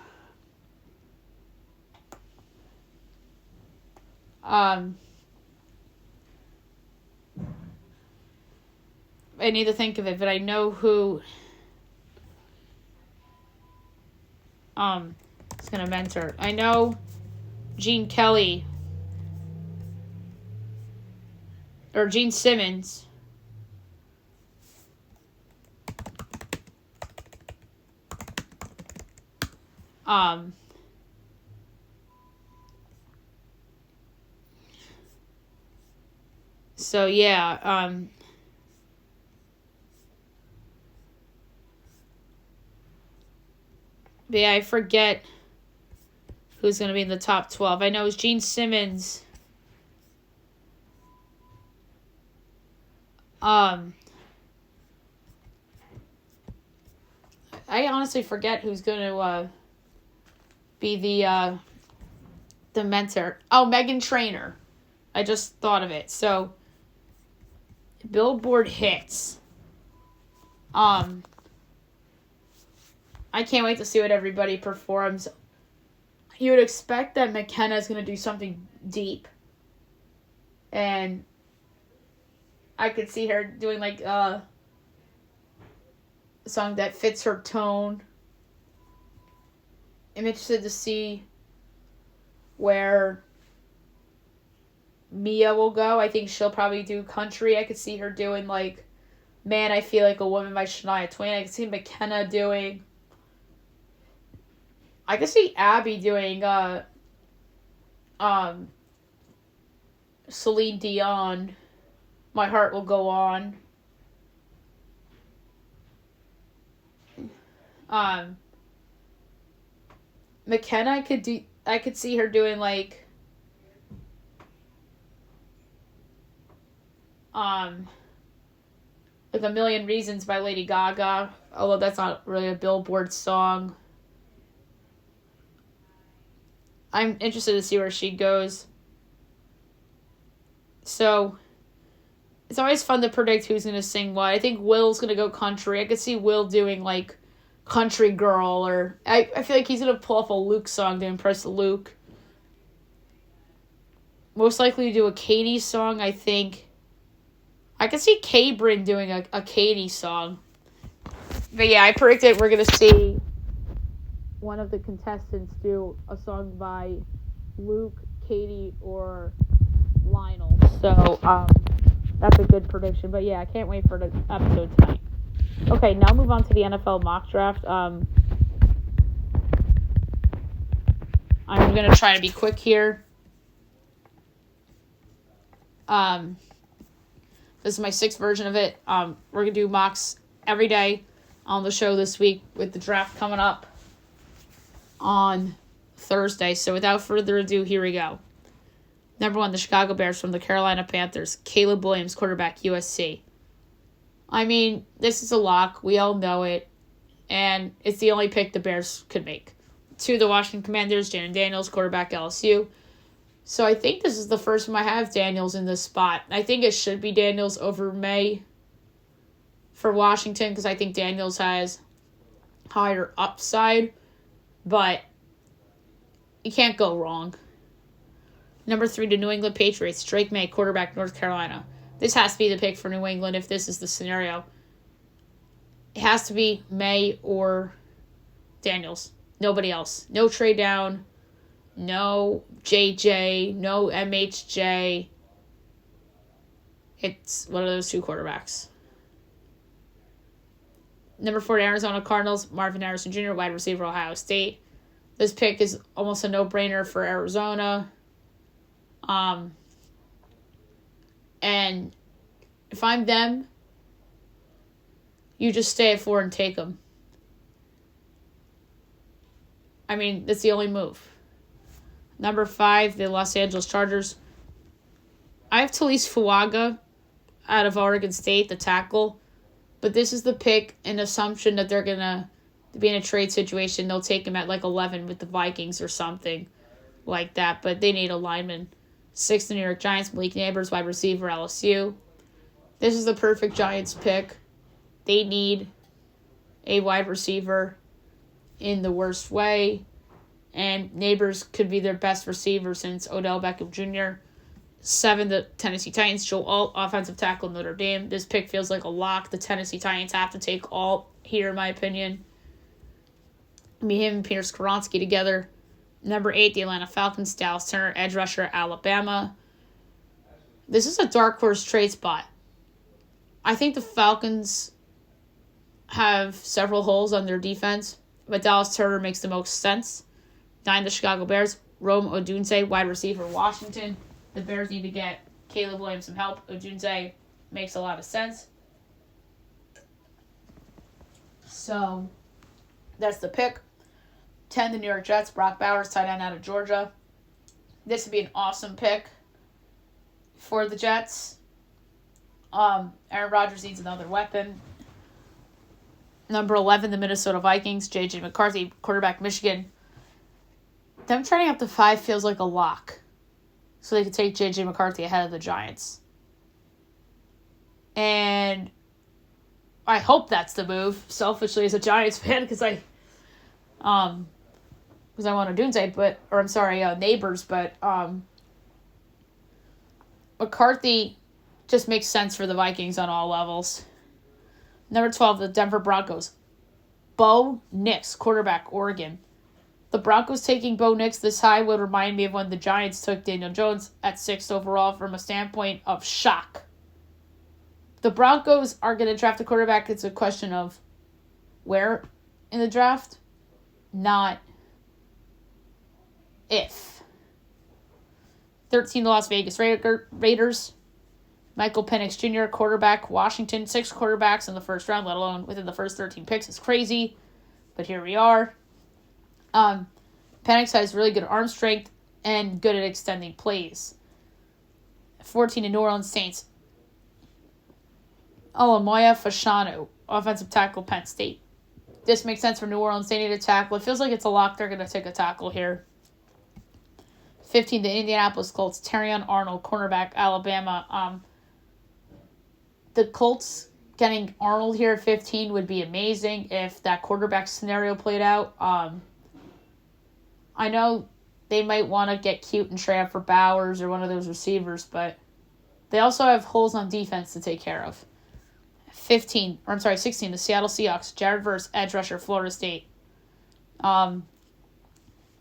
I need to think of it, but I know who is going to mentor. I know Gene Kelly or Gene Simmons. So yeah, but yeah, I forget who's going to be in the top 12. I know it's Gene Simmons. I honestly forget who's going to be the mentor. Oh, Megan Trainor. I just thought of it. So, Billboard hits. I can't wait to see what everybody performs. You would expect that McKenna's going to do something deep. And I could see her doing like a song that fits her tone. I'm interested to see where Mia will go. I think she'll probably do country. I could see her doing like Man, I Feel Like a Woman by Shania Twain. I could see McKenna doing... I could see Abby doing Celine Dion, My Heart Will Go On. McKenna, I could see her doing like A Million Reasons by Lady Gaga, although that's not really a Billboard song. I'm interested to see where she goes. So, it's always fun to predict who's going to sing what. I think Will's going to go country. I could see Will doing, like, Country Girl, or... I feel like he's going to pull off a Luke song to impress Luke. Most likely do a Katie song, I think. I could see Cabrin doing a Katie song. But yeah, I predicted we're going to see one of the contestants do a song by Luke, Katie, or Lionel. So, that's a good prediction. But yeah, I can't wait for the episode tonight. Okay, now move on to the NFL mock draft. I'm going to try to be quick here. This is my 6th version of it. We're going to do mocks every day on the show this week with the draft coming up on Thursday. So without further ado, here we go. Number 1, the Chicago Bears from the Carolina Panthers. Caleb Williams, quarterback, USC. I mean, this is a lock. We all know it. And it's the only pick the Bears could make. 2, the Washington Commanders, Jaden Daniels, quarterback, LSU. So I think this is the first time I have Daniels in this spot. I think it should be Daniels over May for Washington because I think Daniels has higher upside. But you can't go wrong. Number 3, the New England Patriots. Drake May, quarterback, North Carolina. This has to be the pick for New England if this is the scenario. It has to be May or Daniels. Nobody else. No trade down. No JJ. No MHJ. It's one of those 2 quarterbacks. Number 4, Arizona Cardinals. Marvin Harrison Jr., wide receiver, Ohio State. This pick is almost a no-brainer for Arizona. And if I'm them, you just stay at 4 and take them. I mean, that's the only move. Number 5, the Los Angeles Chargers. I have Talise Fuaga out of Oregon State, the tackle. But this is the pick, an assumption that they're going to be in a trade situation. They'll take him at like 11 with the Vikings or something like that. But they need a lineman. 6, the New York Giants, Malik Neighbors, wide receiver, LSU. This is the perfect Giants pick. They need a wide receiver in the worst way. And Neighbors could be their best receiver since Odell Beckham Jr. 7, the Tennessee Titans. Joe Alt, offensive tackle, Notre Dame. This pick feels like a lock. The Tennessee Titans have to take Alt here, in my opinion. Him and Pierce Karonsky together. Number 8, the Atlanta Falcons. Dallas Turner, edge rusher, Alabama. This is a dark horse trade spot. I think the Falcons have several holes on their defense, but Dallas Turner makes the most sense. 9, the Chicago Bears. Rome Odunze, wide receiver, Washington. The Bears need to get Caleb Williams some help. Odunze makes a lot of sense. So, that's the pick. 10, the New York Jets. Brock Bowers, tight end out of Georgia. This would be an awesome pick for the Jets. Aaron Rodgers needs another weapon. Number 11, the Minnesota Vikings. J.J. McCarthy, quarterback, Michigan. Them trading up to 5 feels like a lock. So they could take J.J. McCarthy ahead of the Giants. And I hope that's the move, selfishly as a Giants fan, because I want Odunze, Neighbors, but McCarthy just makes sense for the Vikings on all levels. Number 12, the Denver Broncos. Bo Nix, quarterback, Oregon. The Broncos taking Bo Nix this high would remind me of when the Giants took Daniel Jones at 6th overall from a standpoint of shock. The Broncos are going to draft a quarterback. It's a question of where in the draft, not if. 13, the Las Vegas Raiders. Michael Penix Jr., quarterback, Washington. 6 quarterbacks in the first round, let alone within the first 13 picks. Is crazy, but here we are. Penix has really good arm strength and good at extending plays. 14, the New Orleans Saints. Olamoya Fashanu, offensive tackle, Penn State. This makes sense for New Orleans. They need a tackle. It feels like it's a lock. They're going to take a tackle here. 15, the Indianapolis Colts. Terrion Arnold, cornerback, Alabama. The Colts getting Arnold here at 15 would be amazing if that quarterback scenario played out. I know they might want to get cute and trade for Bowers or one of those receivers, but they also have holes on defense to take care of. 16, the Seattle Seahawks. Jared Verse, edge rusher, Florida State. The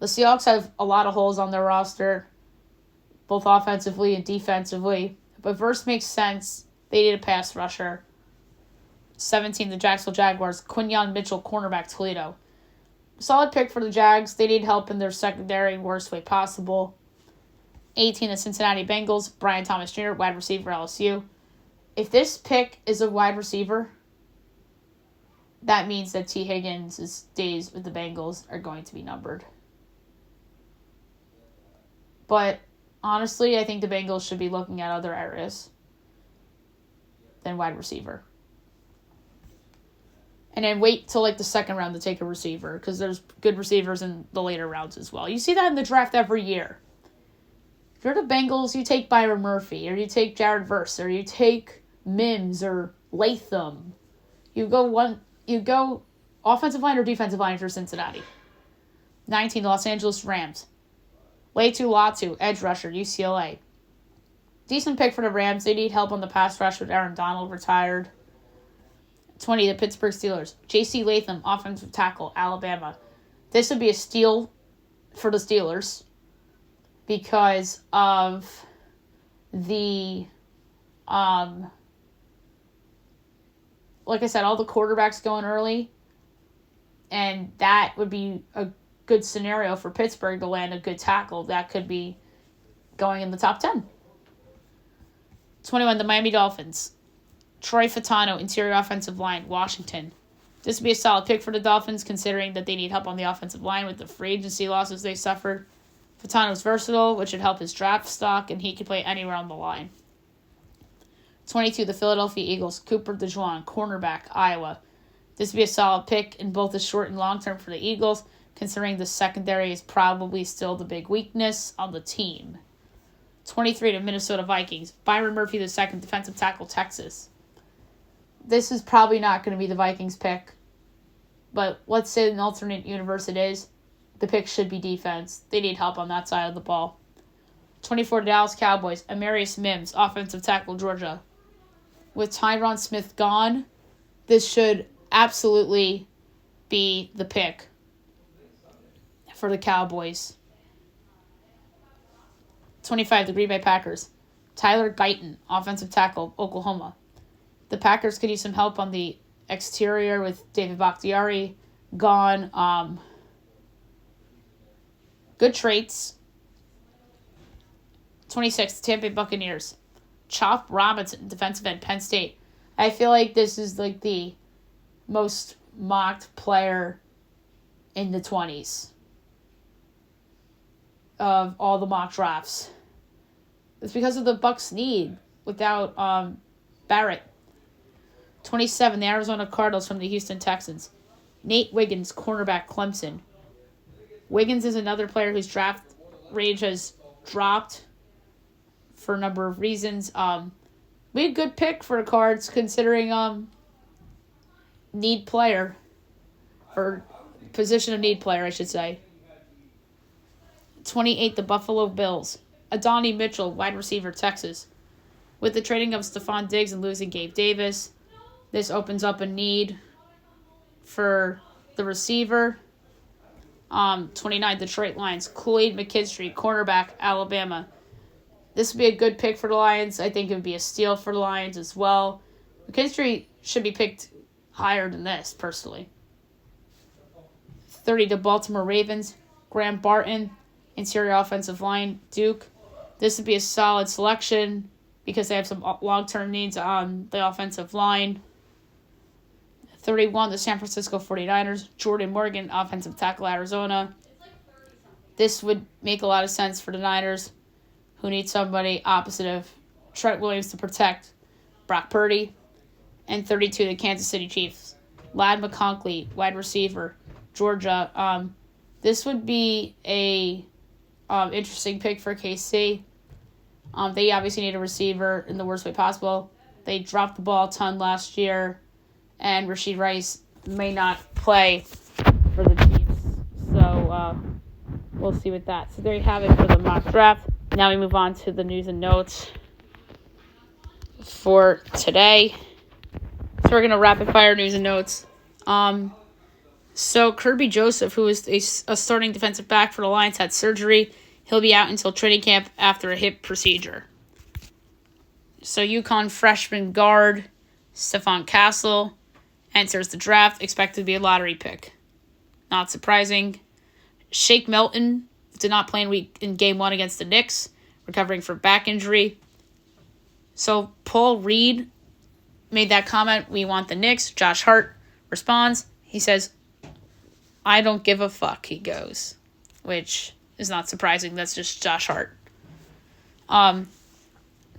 Seahawks have a lot of holes on their roster, both offensively and defensively, but Verse makes sense. They need a pass rusher. 17, the Jacksonville Jaguars. Quinyon Mitchell, cornerback, Toledo. Solid pick for the Jags. They need help in their secondary, worst way possible. 18, the Cincinnati Bengals. Brian Thomas Jr., wide receiver, LSU. If this pick is a wide receiver, that means that T. Higgins' days with the Bengals are going to be numbered. But honestly, I think the Bengals should be looking at other areas than wide receiver. And then wait till the second round to take a receiver, because there's good receivers in the later rounds as well. You see that in the draft every year. If you're the Bengals, you take Byron Murphy, or you take Jared Verse, or you take Mims or Latham. You go offensive line or defensive line for Cincinnati. 19, the Los Angeles Rams. Laitu Latu, edge rusher, UCLA. Decent pick for the Rams. They need help on the pass rush with Aaron Donald retired. 20, the Pittsburgh Steelers. J.C. Latham, offensive tackle, Alabama. This would be a steal for the Steelers because of the, like I said, all the quarterbacks going early. And that would be a good scenario for Pittsburgh to land a good tackle. That could be going in the top 10. 21, the Miami Dolphins. Troy Fatano, interior offensive line, Washington. This would be a solid pick for the Dolphins, considering that they need help on the offensive line with the free agency losses they suffered. Fatano's versatile, which would help his draft stock, and he could play anywhere on the line. 22, the Philadelphia Eagles. Cooper DeJuan, cornerback, Iowa. This would be a solid pick in both the short and long term for the Eagles, considering the secondary is probably still the big weakness on the team. 23, the Minnesota Vikings. Byron Murphy II, defensive tackle, Texas. This is probably not going to be the Vikings pick, but let's say in an alternate universe it is. The pick should be defense. They need help on that side of the ball. 24, Dallas Cowboys. Amarius Mims, offensive tackle, Georgia. With Tyron Smith gone, this should absolutely be the pick for the Cowboys. 25, the Green Bay Packers. Tyler Guyton, offensive tackle, Oklahoma. The Packers could use some help on the exterior with David Bakhtiari gone. Good traits. 26, Tampa Bay Buccaneers. Chop Robinson, defensive end, Penn State. I feel like this is like the most mocked player in the 20s of all the mock drafts. It's because of the Bucs' need without Barrett. 27, the Arizona Cardinals from the Houston Texans. Nate Wiggins, cornerback, Clemson. Wiggins is another player whose draft range has dropped for a number of reasons. We had a good pick for the Cards considering need player, or position of need player, I should say. 28, the Buffalo Bills. Adonai Mitchell, wide receiver, Texas. With the trading of Stephon Diggs and losing Gabe Davis, this opens up a need for the receiver. 29, Detroit Lions. Kool-Aid McKinstry, cornerback, Alabama. This would be a good pick for the Lions. I think it would be a steal for the Lions as well. McKinstry should be picked higher than this, personally. 30, the Baltimore Ravens. Graham Barton, interior offensive line, Duke. This would be a solid selection because they have some long-term needs on the offensive line. 31, the San Francisco 49ers. Jordan Morgan, offensive tackle, Arizona. This would make a lot of sense for the Niners, who need somebody opposite of Trent Williams to protect Brock Purdy. And 32, the Kansas City Chiefs. Ladd McConkey, wide receiver, Georgia. This would be a interesting pick for KC. They obviously need a receiver in the worst way possible. They dropped the ball a ton last year, and Rashid Rice may not play for the Chiefs. So we'll see with that. So there you have it for the mock draft. Now we move on to the news and notes for today. So we're going to rapid fire news and notes. So Kirby Joseph, who is a starting defensive back for the Lions, had surgery. He'll be out until training camp after a hip procedure. So UConn freshman guard Stephon Castle enters the draft, expected to be a lottery pick. Not surprising. Shake Milton did not play in game 1 against the Knicks, recovering from back injury. So Paul Reed made that comment, "We want the Knicks." Josh Hart responds. He says, "I don't give a fuck," he goes, which is not surprising. That's just Josh Hart.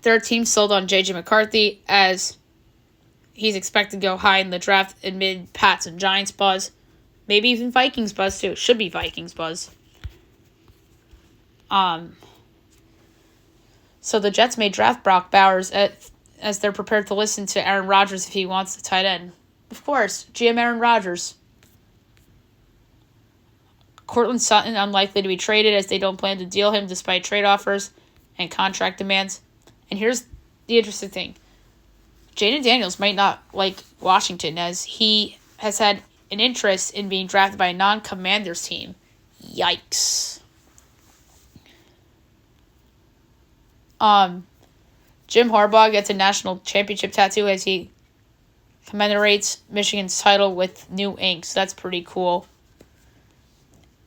Their team sold on J.J. McCarthy as he's expected to go high in the draft amid Pats and Giants buzz. Maybe even Vikings buzz, too. Should be Vikings buzz. So the Jets may draft Brock Bowers as they're prepared to listen to Aaron Rodgers if he wants the tight end. Of course, GM Aaron Rodgers. Cortland Sutton unlikely to be traded as they don't plan to deal him despite trade offers and contract demands. And here's the interesting thing. Jaden Daniels might not like Washington as he has had an interest in being drafted by a non-Commanders team. Yikes. Jim Harbaugh gets a national championship tattoo as he commemorates Michigan's title with new ink. So that's pretty cool.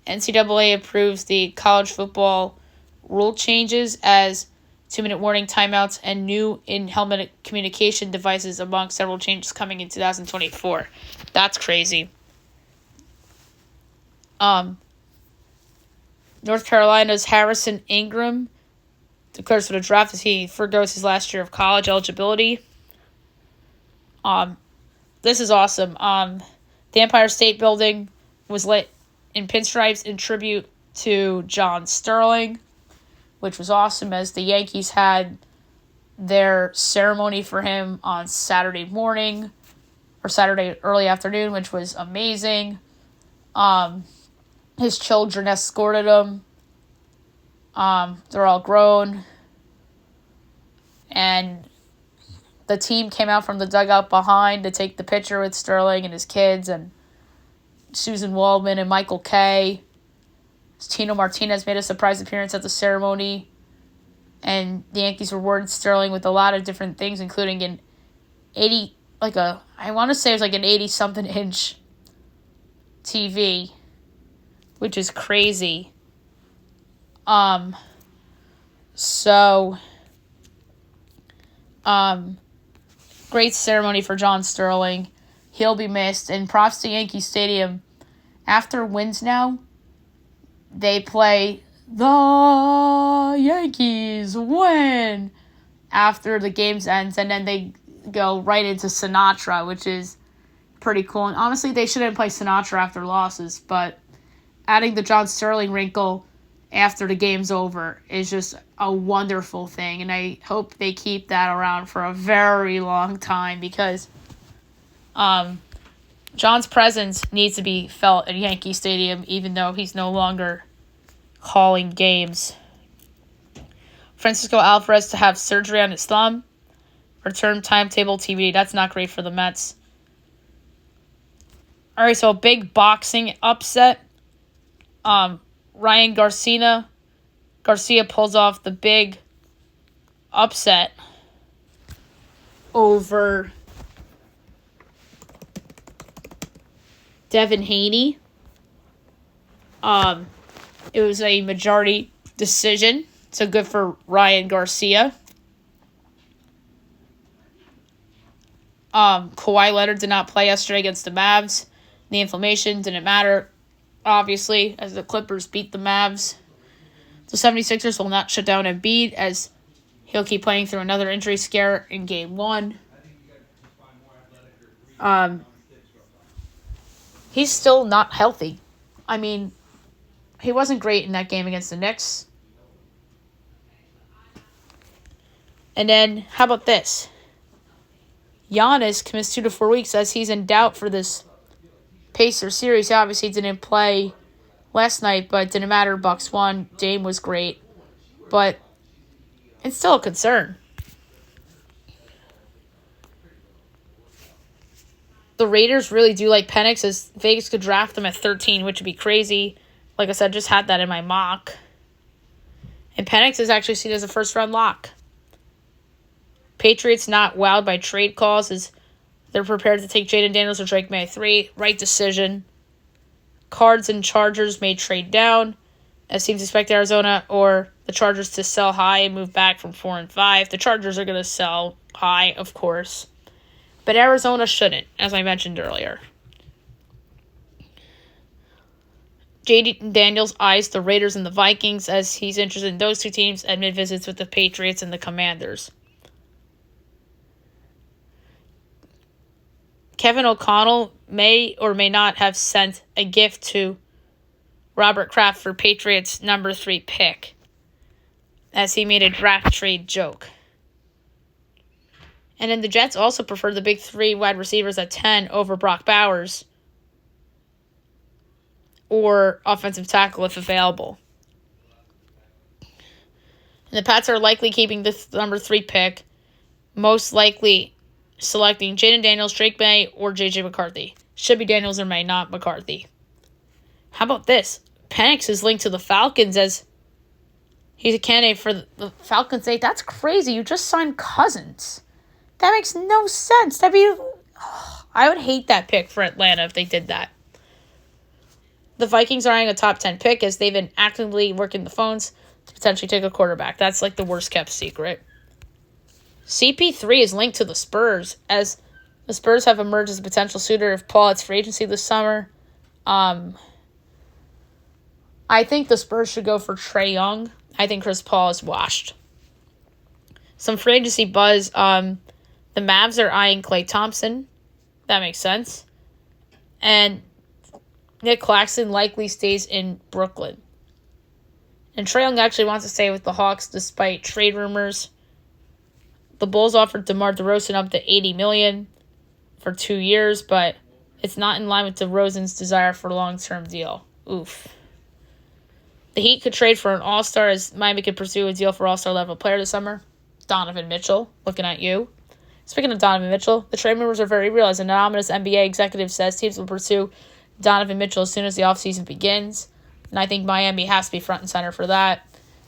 NCAA approves the college football rule changes as 2-minute warning, timeouts, and new in-helmet communication devices among several changes coming in 2024. That's crazy. North Carolina's Harrison Ingram declares for the draft as he forgoes his last year of college eligibility. This is awesome. The Empire State Building was lit in pinstripes in tribute to John Sterling, which was awesome as the Yankees had their ceremony for him on Saturday morning or Saturday early afternoon, which was amazing. His children escorted him. They're all grown. And the team came out from the dugout behind to take the picture with Sterling and his kids and Susan Waldman and Michael Kay. Tino Martinez made a surprise appearance at the ceremony. And the Yankees rewarded Sterling with a lot of different things, including an 80-something inch TV, which is crazy. Great ceremony for John Sterling. He'll be missed. And props to Yankee Stadium. After wins now, they play the Yankees win after the games ends, and then they go right into Sinatra, which is pretty cool. And honestly, they shouldn't play Sinatra after losses, but adding the John Sterling wrinkle after the game's over is just a wonderful thing, and I hope they keep that around for a very long time because John's presence needs to be felt at Yankee Stadium, even though he's no longer calling games. Francisco Alvarez to have surgery on his thumb. Return timetable TBD. That's not great for the Mets. All right, so a big boxing upset. Ryan Garcia pulls off the big upset over Devin Haney. It was a majority decision, so good for Ryan Garcia. Kawhi Leonard did not play yesterday against the Mavs. The inflammation didn't matter, obviously, as the Clippers beat the Mavs. The 76ers will not shut down Embiid as he'll keep playing through another injury scare in Game 1. He's still not healthy. I mean, he wasn't great in that game against the Knicks. And then, how about this? Giannis commits 2 to 4 weeks as he's in doubt for this Pacers series. He obviously didn't play last night, but it didn't matter. Bucks won. Dame was great. But it's still a concern. The Raiders really do like Penix, as Vegas could draft them at 13, which would be crazy. Like I said, just had that in my mock. And Penix is actually seen as a first-round lock. Patriots not wowed by trade calls as they're prepared to take Jaden Daniels or Drake May 3. Right decision. Cards and Chargers may trade down, as teams expect Arizona or the Chargers to sell high and move back from 4 and 5. The Chargers are going to sell high, of course. But Arizona shouldn't, as I mentioned earlier. Jaden Daniels eyes the Raiders and the Vikings as he's interested in those two teams amid visits with the Patriots and the Commanders. Kevin O'Connell may or may not have sent a gift to Robert Kraft for Patriots' number 3 pick, as he made a draft trade joke. And then the Jets also prefer the big 3 wide receivers at 10 over Brock Bowers or offensive tackle if available. And the Pats are likely keeping the number 3 pick, most likely selecting Jaden Daniels, Drake May, or J.J. McCarthy. Should be Daniels or May, not McCarthy. How about this? Penix is linked to the Falcons as he's a candidate for the Falcons. That's crazy. You just signed Cousins. That makes no sense. I would hate that pick for Atlanta if they did that. The Vikings are eyeing a top 10 pick as they've been actively working the phones to potentially take a quarterback. That's like the worst kept secret. CP3 is linked to the Spurs as the Spurs have emerged as a potential suitor if Paul hits free agency this summer. I think the Spurs should go for Trae Young. I think Chris Paul is washed. Some free agency buzz. The Mavs are eyeing Klay Thompson. That makes sense. And Nick Claxton likely stays in Brooklyn. And Trae Young actually wants to stay with the Hawks despite trade rumors. The Bulls offered DeMar DeRozan up to $80 million for 2 years, but it's not in line with DeRozan's desire for a long-term deal. Oof. The Heat could trade for an all-star as Miami could pursue a deal for all-star level player this summer. Donovan Mitchell, looking at you. Speaking of Donovan Mitchell, the trade rumors are very real. As an anonymous NBA executive says, teams will pursue Donovan Mitchell as soon as the offseason begins. And I think Miami has to be front and center for that.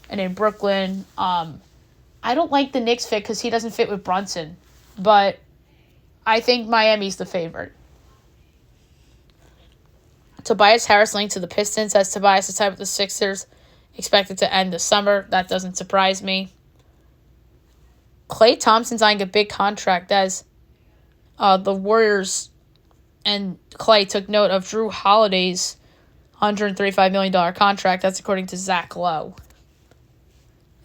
And in Brooklyn, I don't like the Knicks fit because he doesn't fit with Brunson. But I think Miami's the favorite. Tobias Harris linked to the Pistons as Tobias is tied with the Sixers, expected to end the summer. That doesn't surprise me. Klay Thompson's eyeing a big contract as the Warriors and Klay took note of Drew Holiday's $135 million contract. That's according to Zach Lowe.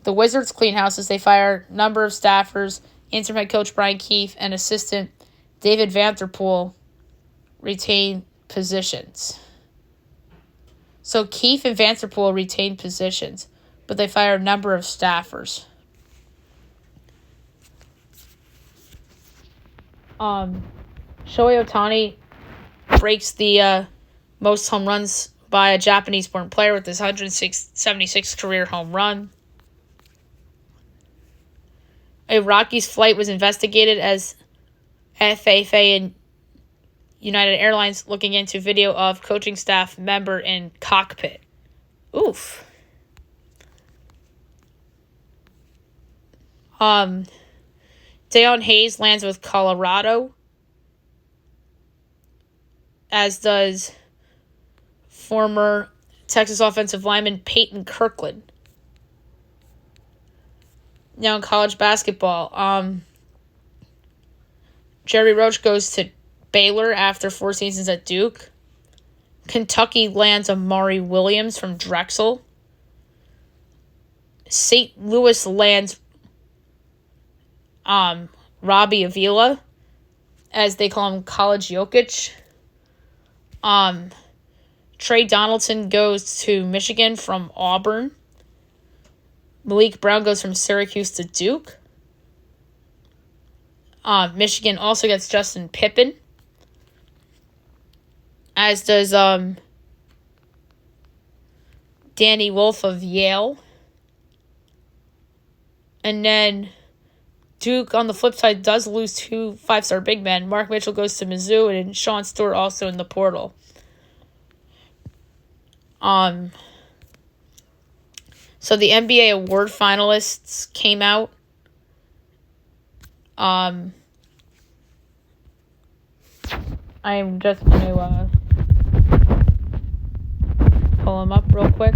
The Wizards clean house as they fire a number of staffers. Interim head coach Brian Keefe and assistant David Vanderpool retain positions. So Keefe and Vanderpool retain positions, but they fire a number of staffers. Shohei Ohtani breaks the most home runs by a Japanese-born player with his 176th career home run. A Rockies flight was investigated as FAA and United Airlines looking into video of coaching staff member in cockpit. Oof. Deion Hayes lands with Colorado, as does former Texas offensive lineman Peyton Kirkland. Now in college basketball, Jerry Roach goes to Baylor after 4 seasons at Duke. Kentucky lands Amari Williams from Drexel. St. Louis lands Robbie Avila, as they call him College Jokic. Trey Donaldson goes to Michigan from Auburn. Malik Brown goes from Syracuse to Duke. Michigan also gets Justin Pippen, as does Danny Wolf of Yale. And then Duke, on the flip side, does lose 2 5-star big men. Mark Mitchell goes to Mizzou, and Sean Stewart also in the portal. So the NBA award finalists came out. I am just going to pull them up real quick.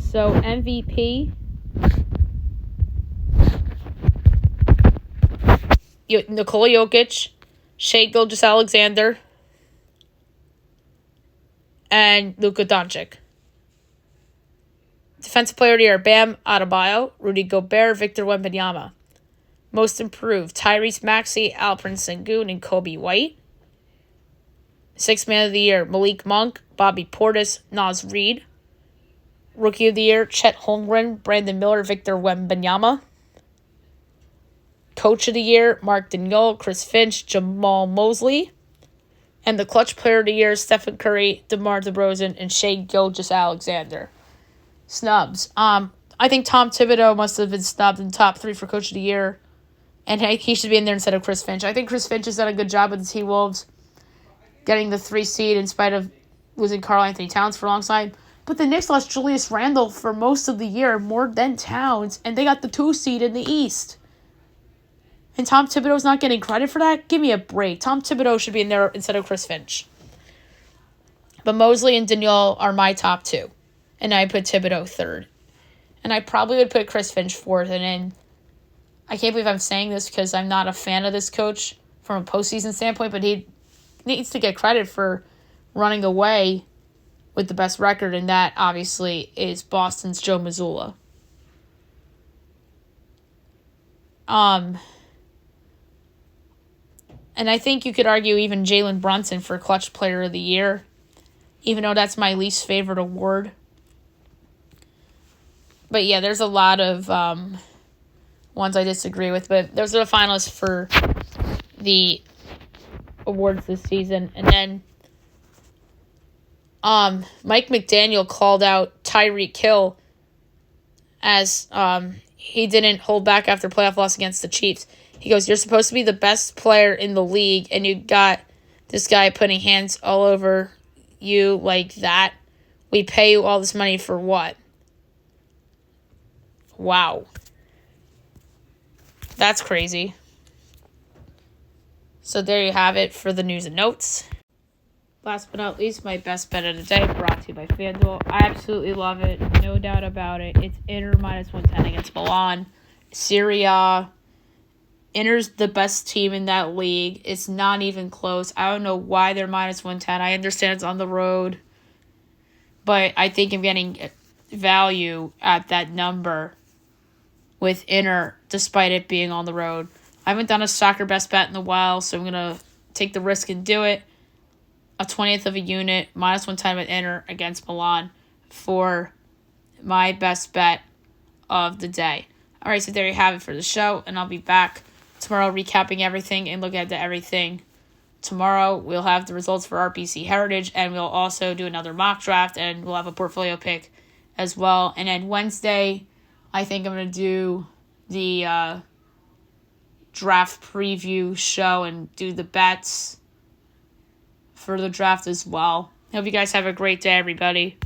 So MVP, Nikola Jokic, Shai Gilgeous-Alexander, and Luka Doncic. Defensive Player of the Year, Bam Adebayo, Rudy Gobert, Victor Wembanyama. Most Improved, Tyrese Maxey, Alperen Sengun, and Kobe White. Sixth Man of the Year, Malik Monk, Bobby Portis, Naz Reid. Rookie of the Year, Chet Holmgren, Brandon Miller, Victor Wembanyama. Coach of the Year, Mark Daigneault, Chris Finch, Jamal Mosley. And the Clutch Player of the Year, Stephen Curry, DeMar DeRozan, and Shai Gilgeous-Alexander. Snubs. I think Tom Thibodeau must have been snubbed in the top 3 for Coach of the Year. And he should be in there instead of Chris Finch. I think Chris Finch has done a good job with the T-Wolves, getting the 3 seed in spite of losing Karl Anthony Towns for a long time. But the Knicks lost Julius Randle for most of the year, more than Towns, and they got the 2 seed in the East. And Tom Thibodeau's not getting credit for that? Give me a break. Tom Thibodeau should be in there instead of Chris Finch. But Mosley and Daigneault are my top 2. And I put Thibodeau 3rd. And I probably would put Chris Finch 4th. And then, I can't believe I'm saying this because I'm not a fan of this coach from a postseason standpoint, but he needs to get credit for running away with the best record, and that obviously is Boston's Joe Mazzulla. And I think you could argue even Jalen Brunson for Clutch Player of the Year, even though that's my least favorite award. But yeah, there's a lot of ones I disagree with, but those are the finalists for the awards this season. And then Mike McDaniel called out Tyreek Hill as he didn't hold back after playoff loss against the Chiefs. He goes, "You're supposed to be the best player in the league, and you got this guy putting hands all over you like that. We pay you all this money for what?" Wow. That's crazy. So there you have it for the news and notes. Last but not least, my best bet of the day, brought to you by FanDuel. I absolutely love it. No doubt about it. It's Inter minus 110 against Milan. Serie A. Inter's the best team in that league. It's not even close. I don't know why they're minus 110. I understand it's on the road. But I think I'm getting value at that number with Inter, despite it being on the road. I haven't done a soccer best bet in a while, so I'm going to take the risk and do it. A 20th of a unit, minus 110 with Inter against Milan for my best bet of the day. All right, so there you have it for the show, and I'll be back tomorrow recapping everything and looking at everything. Tomorrow we'll have the results for RPC Heritage, and we'll also do another mock draft, and we'll have a portfolio pick as well. And then Wednesday, I think I'm going to do the draft preview show and do the bets for the draft as well. Hope you guys have a great day, everybody.